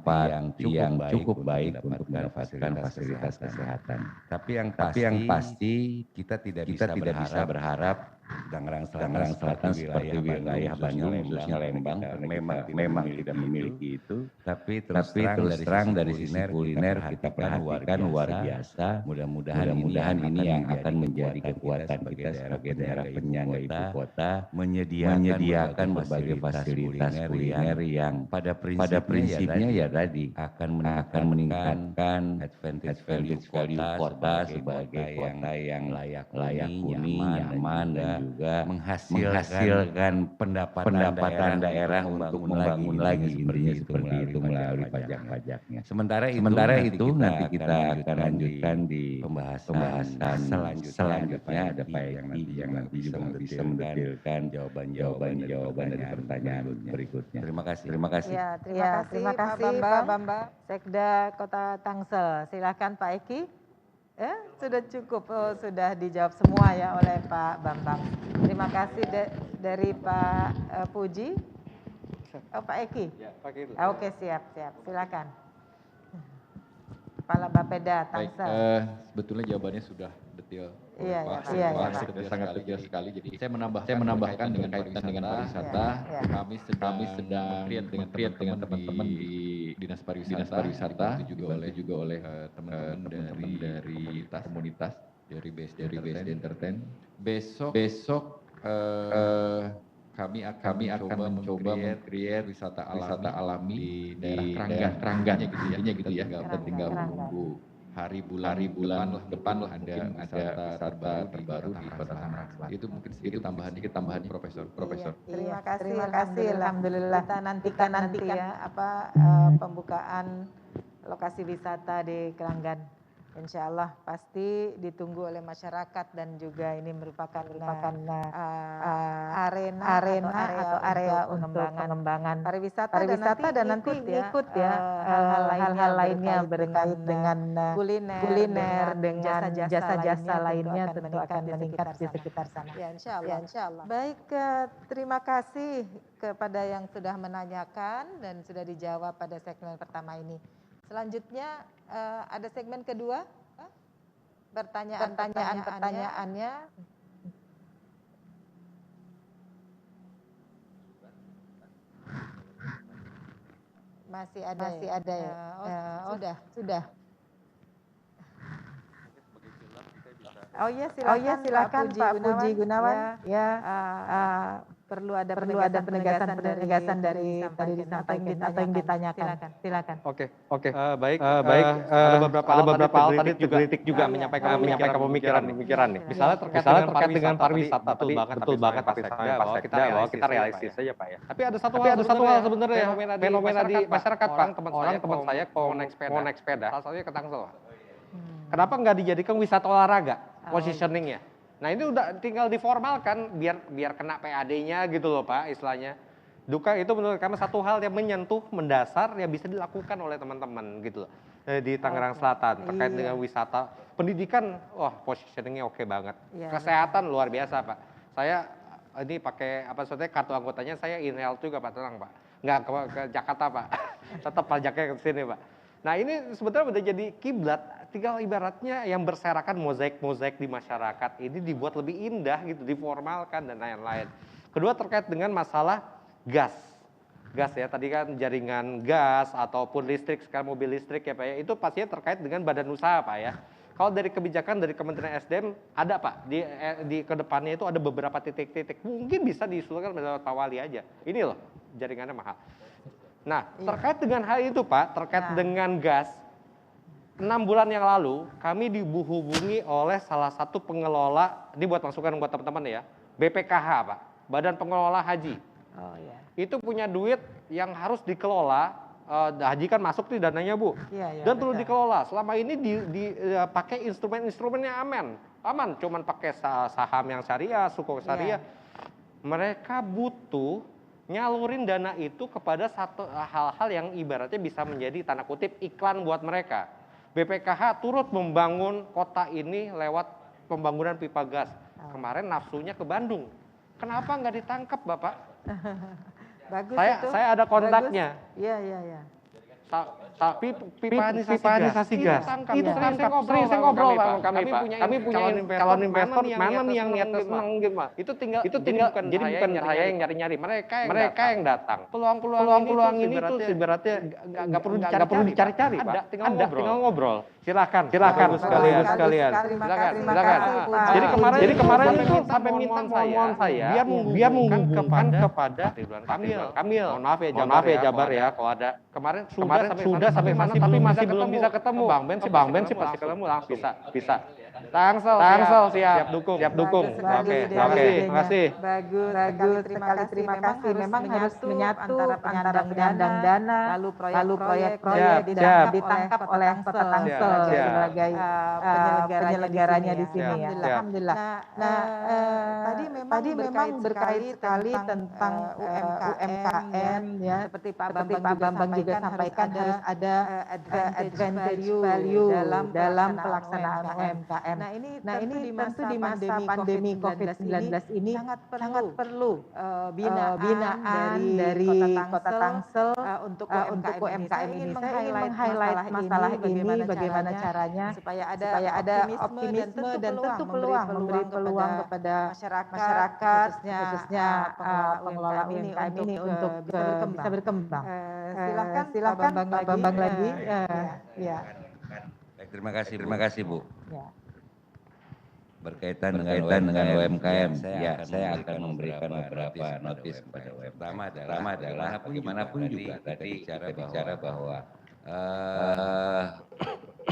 yang cukup baik untuk mendapatkan fasilitas kesehatan. Tapi yang pasti kita tidak bisa berharap Tangerang Selatan seperti wilayah Bandung khususnya Lembang memang tidak memiliki itu. Tapi terus terang dari sisi kuliner kita perhatikan luar biasa. Mudah-mudahan ini yang akan menjadi kekuatan kita sebagai daerah penyangga ibu kota, menyediakan berbagai fasilitas kuliner yang pada prinsipnya ya tadi akan meningkatkan advantage value kota sebagai kota yang layak huni, nyaman dan juga menghasilkan pendapatan daerah untuk membangun lagi intinya seperti itu melalui pajak-pajaknya. Sementara itu nanti kita akan lanjutkan di pembahasan selanjutnya ada Pak Eki yang nanti juga bisa mendetilkan jawaban dari pertanyaan berikutnya. Terima kasih. Ya, terima kasih Pak Bambang, Sekda Kota Tangsel. Silakan Pak Eki. Sudah cukup, sudah dijawab semua ya oleh Pak Bambang. Terima kasih dari Pak Puji. Pak Eki. Ya, Pak Eki. Oke, siap. Silakan. Kepala Bapeda Tangsel. Baik, sebetulnya jawabannya sudah detail. Pak. Sangat detail sekali. Jadi saya menambahkan dengan kaitan dengan pariwisata. Kami sedang create dengan teman-teman di Dinas Pariwisata, juga oleh teman-teman dari komunitas dari BSD Entertain. Besok kami akan mencoba meng-create wisata alami di daerah Keranggan gitu ya. Kita tinggal menunggu hari bulan depan lah ada wisata terbaru di Kota Tangerang Selatan. Itu mungkin sedikit tambahan Profesor. Terima kasih. Alhamdulillah. Kita nantikan ya pembukaan lokasi wisata di Keranggan. Insya Allah pasti ditunggu oleh masyarakat dan juga ini merupakan arena atau area untuk pengembangan pariwisata dan nanti ikut ya hal-hal lainnya berkait dengan kuliner dengan jasa-jasa lainnya tentu akan meningkat di sekitar sana. Ya insya Allah. Baik, terima kasih kepada yang sudah menanyakan dan sudah dijawab pada segmen pertama ini. Selanjutnya ada segmen kedua, pertanyaannya. Masih ada ya. Sudah. Oh iya silakan Pak Puji Gunawan. Perlu ada penegasan dari tadi disampaikan atau yang ditanyakan. Silakan. Oke. Baik. Ada beberapa hal tadi kritik juga menyampaikan pemikiran nih. Misalnya terkait dengan pariwisata. Betul banget Pak Sekda bahwa kita realistis saja Pak ya. Tapi ada satu hal sebenarnya fenomena di masyarakat Pak. Orang teman saya mau naik sepeda. Salah satunya ke Tangsel Pak. Kenapa nggak dijadikan wisata olahraga positioningnya? Nah ini udah tinggal diformalkan biar kena PAD-nya gitu loh Pak istilahnya. Duka itu menurut kami satu hal yang menyentuh, mendasar yang bisa dilakukan oleh teman-teman gitu loh. Di Tangerang Selatan terkait dengan wisata. Pendidikan, wah positioningnya oke banget. Kesehatan luar biasa Pak. Saya ini pakai kartu anggotanya saya in-health juga Pak, tenang Pak. Nggak ke Jakarta Pak, tetap pajaknya ke sini Pak. Nah ini sebetulnya udah jadi kiblat, tinggal ibaratnya yang berserakan mozaik di masyarakat ini dibuat lebih indah gitu, diformalkan dan lain-lain. Kedua terkait dengan masalah gas ya, tadi kan jaringan gas ataupun listrik, sekarang mobil listrik ya Pak ya, itu pastinya terkait dengan badan usaha Pak ya. Kalau dari kebijakan dari Kementerian SDM ada Pak, di kedepannya itu ada beberapa titik-titik, mungkin bisa diusulkan lewat Pak Wali aja, ini loh jaringannya mahal. Nah, terkait dengan hal itu Pak, terkait dengan gas, 6 bulan yang lalu kami dihubungi oleh salah satu pengelola, ini buat masukan buat teman-teman ya, BPKH Pak, Badan Pengelola Haji. Oh ya. Itu punya duit yang harus dikelola, haji kan masuk nih dananya Bu, dan perlu dikelola. Selama ini dipakai instrumen-instrumen yang aman, cuman pakai saham yang syariah, sukuk syariah. Mereka butuh nyalurin dana itu kepada satu hal-hal yang ibaratnya bisa menjadi tanda kutip iklan buat mereka. BPKH turut membangun kota ini lewat pembangunan pipa gas. Kemarin nafsunya ke Bandung. Kenapa nggak ditangkap Bapak? Bagus saya ada kontaknya. Iya. Tapi pipanisasi gas itu sering ngobrol sama kami Pak. Kami punya calon investor mana nih yang niatnya senang gitu Pak. Itu tinggal jadi bukan saya yang nyari-nyari, mereka yang datang. Peluang ini tuh ibaratnya nggak perlu dicari-cari Pak. Ada tinggal ngobrol. Silakan sekalian. Silakan. Jadi kemarin itu sampai minta saya biar menghubungkan kepada Kamil. Mohon maaf ya Jabar ya kalau ada. Kemarin sudah sampai mana tapi masih belum bisa ketemu. Bang Ben sih pasti ketemu langsung. Bisa. Tangsel siap dukung. Oke, terima kasih. Bagus sekali, terima kasih. Memang harus menyatu antara penyandang dana, lalu proyek-proyek ditangkap oleh Kota Tangsel sebagai penyelenggaranya di sini ya. Alhamdulillah. Nah, tadi memang berkait sekali tentang UMKM ya, seperti Pak Bambang juga sampaikan harus ada advantage value dalam pelaksanaan UMKM. Nah ini tentu di masa pandemi COVID-19 ini sangat perlu binaan dari Kota Tangsel untuk UMKM ini. Saya ingin meng-highlight masalah ini, bagaimana caranya supaya ada optimisme dan tentu peluang, memberi peluang kepada masyarakat, khususnya pengelola UMKM ini untuk bisa berkembang. Silakan Pak Bambang lagi. Terima kasih Bu. Berkaitan dengan UMKM, saya akan memberikan beberapa notis kepada UMKM. Pertama adalah bagaimanapun juga tadi kita bicara bahwa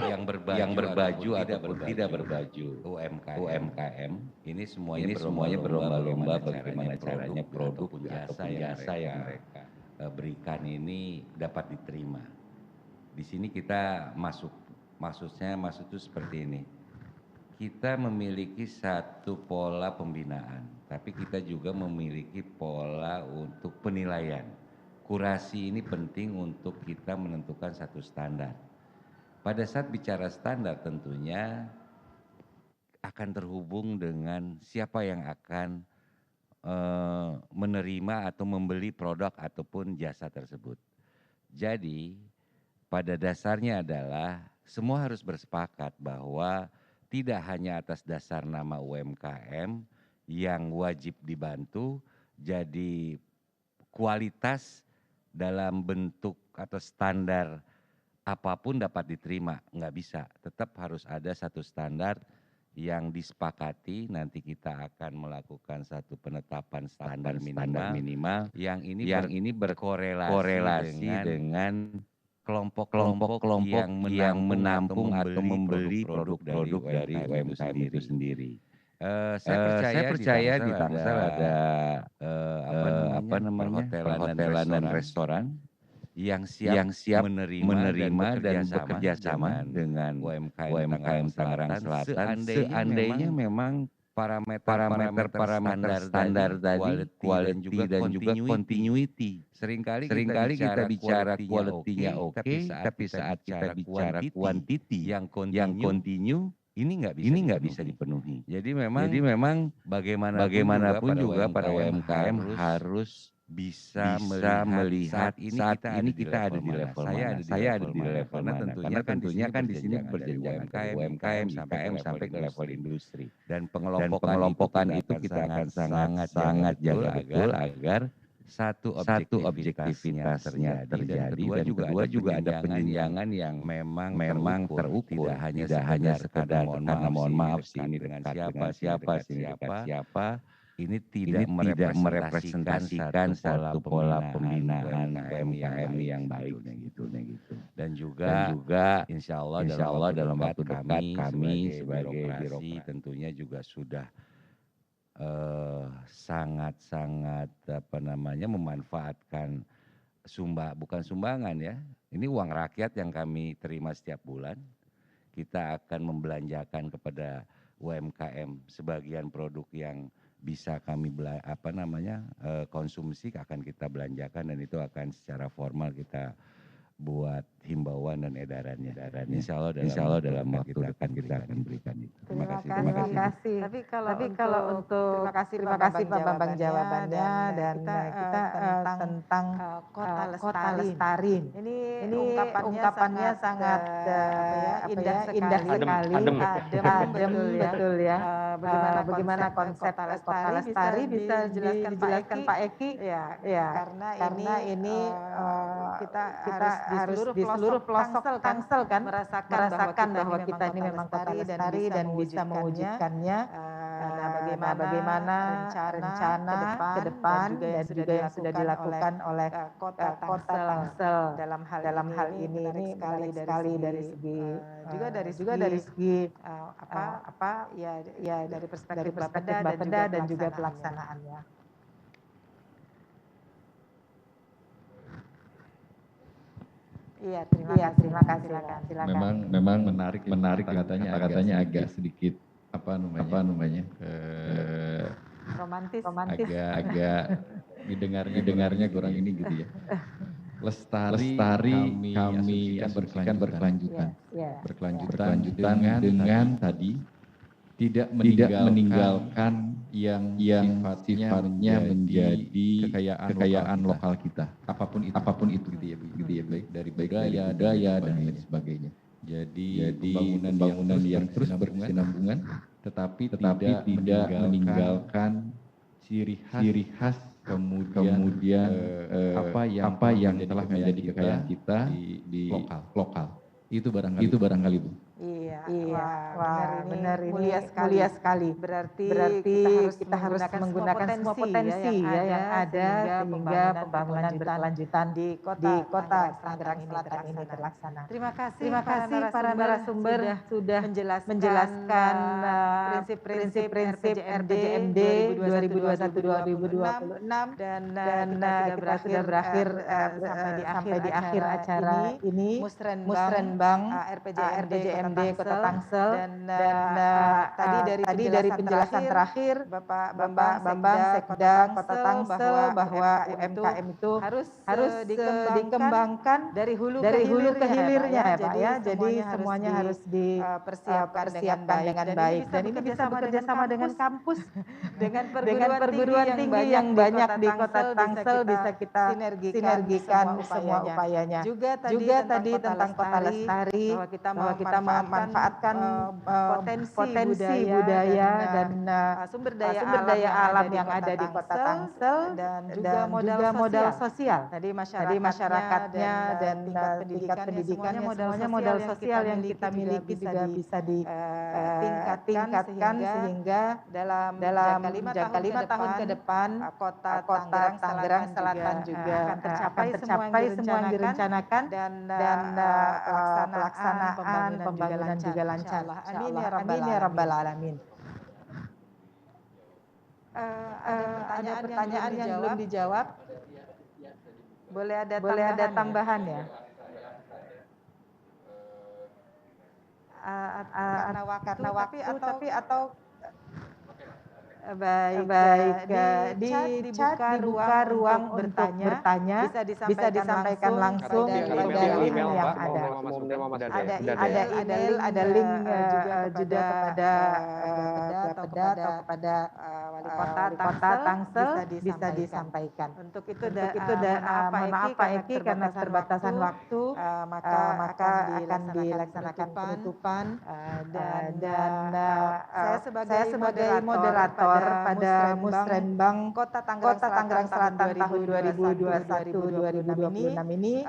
yang berbaju ataupun tidak berbaju UMKM ini semuanya berlomba-lomba bagaimana caranya produk ataupun jasa yang mereka berikan ini dapat diterima. Di sini kita maksudnya itu seperti ini. Kita memiliki satu pola pembinaan, tapi kita juga memiliki pola untuk penilaian. Kurasi ini penting untuk kita menentukan satu standar. Pada saat bicara standar tentunya akan terhubung dengan siapa yang akan menerima atau membeli produk ataupun jasa tersebut. Jadi pada dasarnya adalah semua harus bersepakat bahwa tidak hanya atas dasar nama UMKM yang wajib dibantu, jadi kualitas dalam bentuk atau standar apapun dapat diterima, nggak bisa. Tetap harus ada satu standar yang disepakati. Nanti kita akan melakukan satu penetapan standar minimal yang ini berkorelasi dengan kelompok-kelompok yang menampung atau membeli produk-produk dari UMKM itu sendiri. Saya percaya di Tangsel ada perhotelan dan restoran yang siap menerima dan bekerja sama dengan UMKM Tangerang Selatan seandainya memang parameter standar tadi quality dan juga continuity. Seringkali kita bicara quality-nya oke, tapi saat kita bicara quantity yang continue ini nggak bisa dipenuhi. Jadi memang bagaimanapun juga para UMKM harus bisa melihat saat ini kita ada di level mana. Saya ada di level mana. Karena tentunya kan di sini berjenjang dari UMKM sampai ke level industri. Dan pengelompokan itu kita akan sangat jaga betul agar satu objektivitasnya terjadi dan kedua juga ada penjenjangan yang memang terukur. Tidak hanya sekedar karena mohon maaf sih ini dengan siapa. Ini tidak merepresentasikan satu pola pembinaan UMKM yang baik gitu. Dan juga insya Allah dalam waktu dekat kami sebagai birokrasi tentunya juga sudah sangat memanfaatkan bukan sumbangan ya. Ini uang rakyat yang kami terima setiap bulan. Kita akan membelanjakan kepada UMKM sebagian produk yang bisa kami konsumsi akan kita belanjakan dan itu akan secara formal kita buat himbauan dan edarannya. Insya Allah dalam waktu dekat kita akan berikan itu. Terima kasih. Tapi kalau untuk terima kasih Pak Bambang jawabannya dan kita tentang kota lestari. Ini ungkapannya sangat indah sekali, adem betul ya. Bagaimana konsep kota lestari bisa dijelaskan Pak Eki? Ya, karena ini kita harus di seluruh pelosok Tangsel kan merasakan bahwa kita ini memang kota lestari dan bisa mewujudkannya. Bagaimana rencana ke depan dan juga yang sudah dilakukan oleh kota Tangsel dalam hal ini menarik sekali dari segi dari segi dari perspektif Bapeda dan juga pelaksanaannya. Iya, terima kasih. Silakan. Memang menarik katanya agak sedikit romantis. Agak didengarnya kurang ini gitu ya. Lestari kami asumsikan berkelanjutan. Berkelanjutan dengan tadi tidak meninggalkan yang sifatnya menjadi kekayaan lokal kita. Apapun itu gitu ya, baik dari budaya dan lain sebagainya. Jadi pembangunan yang terus berkesinambungan tetapi tidak meninggalkan ciri khas kemudian apa yang telah menjadi kekayaan kita di lokal. Itu barangkali Bu. Iya, benar ini mulia sekali. Berarti kita harus menggunakan semua potensi yang ada sehingga pembangunan berkelanjutan di kota Tangerang Selatan ini terlaksana. Terima kasih para narasumber sudah menjelaskan prinsip RPJMD 2021-2026 dan kita sudah berakhir sampai di akhir acara ini. Musrenbang RPJMD Kota Tangsel dan tadi dari penjelasan terakhir Bapak Bambang Sekdang Kota Tangsel bahwa UMKM itu harus dikembangkan dari hulu ke hilirnya ya Pak ya. Jadi semuanya harus dipersiapkan dengan baik dan ini bisa bekerja sama dengan kampus dengan perguruan tinggi yang banyak di Kota Tangsel bisa kita sinergikan semua upayanya. Juga tadi tentang kota lestari bahwa kita memanfaatkan potensi budaya dan sumber daya alam yang ada di Kota Tangsel dan juga modal sosial. Tadi masyarakatnya dan tingkat pendidikannya semuanya modal sosial yang kita miliki juga bisa ditingkatkan sehingga dalam jangka 5 tahun ke depan Kota Tangerang Selatan juga akan tercapai semua yang direncanakan dan pelaksanaan pembangunan juga lancar. Amin ya rabbal alamin. Ada pertanyaan yang belum dijawab? Boleh ada tambahan ya? Karena waktu tapi atau baik di chat dibuka ruang untuk bertanya bisa disampaikan langsung pada email yang ada. Ada email, ada link juga kepada kepada wali kota Tangsel bisa disampaikan. Untuk itu mohon maaf Pak Eki karena keterbatasan waktu maka akan dilaksanakan penutupan dan saya sebagai moderator pada Musrenbang Kota Tangerang Selatan tahun 2021-2026 ini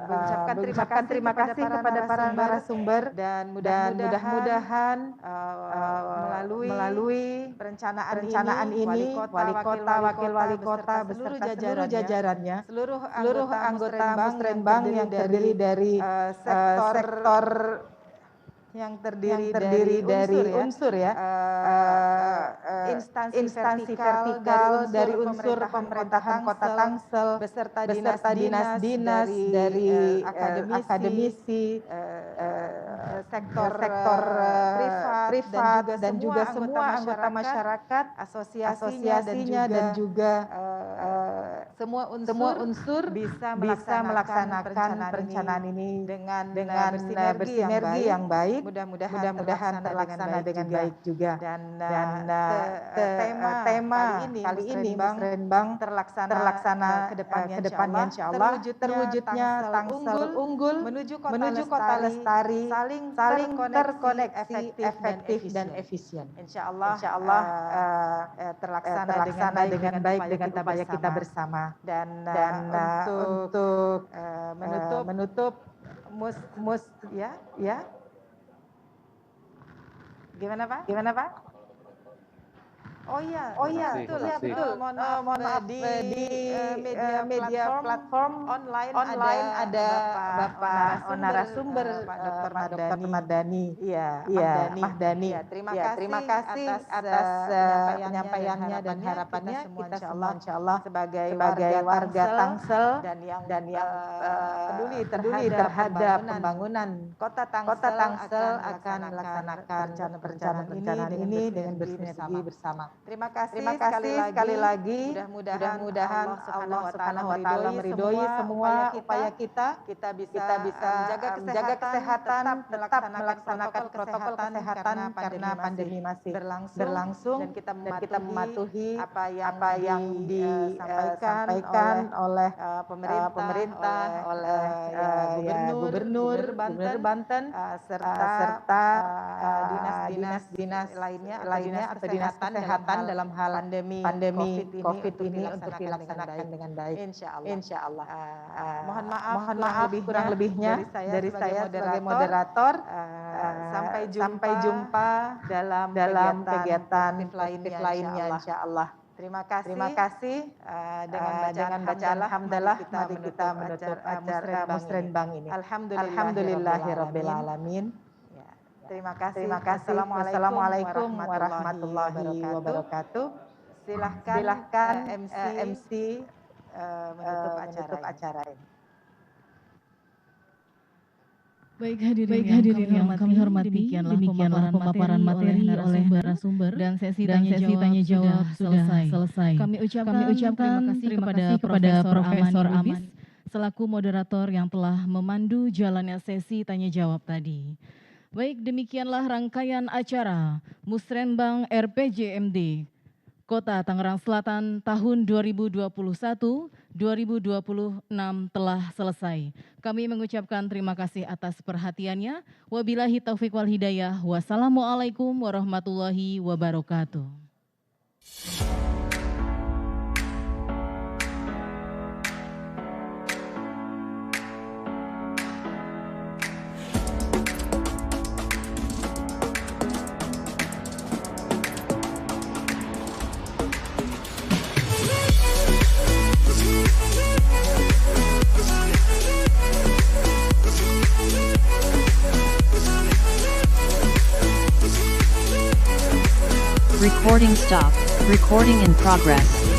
mengucapkan terima kasih kepada para narasumber dan mudah-mudahan melalui perencanaan ini wali kota, wakil wali kota beserta seluruh jajarannya, seluruh anggota Musrenbang yang terdiri dari sektor yang terdiri dari unsur ya, instansi vertikal dari unsur pemerintahan Kota Tangsel beserta dinas-dinas dari akademisi, sektor privat dan juga semua anggota masyarakat, asosiasinya dan juga semua unsur bisa melaksanakan perencanaan ini dengan bersinergi yang baik. Mudah-mudahan terlaksana dengan baik juga. Dan tema kali ini Musrenbang terlaksana kedepannya insya Allah terwujudnya Tangsel unggul menuju kota lestari saling terkoneksi efektif dan efisien. Insya Allah terlaksana dengan baik dengan upaya kita bersama. Dan untuk menutup ya. Gimana Pak? Oh iya, betul. Mohon maaf di media platform online ada Bapak narasumber Pak Dr. Mardhani. Iya, Mahdani. Terima kasih atas penyampaiannya dan harapannya kita semua insyaallah sebagai warga Tangsel dan yang peduli terhadap pembangunan Kota Tangsel akan melaksanakan perencanaan ini dengan bersinergi bersama. Terima kasih sekali lagi. Mudah-mudahan Allah Subhanahu wa taala meridhoi semua upaya kita bisa menjaga kesehatan, tetap melaksanakan protokol kesehatan karena pandemi masih berlangsung dan kita mematuhi apa yang disampaikan oleh pemerintah, oleh Gubernur Banten serta dinas-dinas lainnya atau dinas kesehatan dalam hal pandemi COVID ini untuk dilaksanakan dengan baik. Insya Allah. Mohon maaf kurang lebihnya dari saya sebagai moderator. Sampai jumpa dalam kegiatan positif lainnya insya Allah. Terima kasih. Dengan bacaan hamdalah mari kita menutup acara Musrenbang ini. Alhamdulillahirabbil alamin. Terima kasih. Wassalamualaikum warahmatullahi wabarakatuh. Silahkan MC menutup acara ini. Baik hadirin yang kami hormati, demikianlah pemaparan materi oleh narasumber dan sesi tanya jawab sudah selesai. Kami ucapkan terima kasih kepada Profesor Aman selaku moderator yang telah memandu jalannya sesi tanya jawab tadi. Baik, demikianlah rangkaian acara Musrenbang RPJMD Kota Tangerang Selatan tahun 2021-2026 telah selesai. Kami mengucapkan terima kasih atas perhatiannya. Wabillahi taufiq wal hidayah. Wassalamualaikum warahmatullahi wabarakatuh. Recording stop. Recording in progress.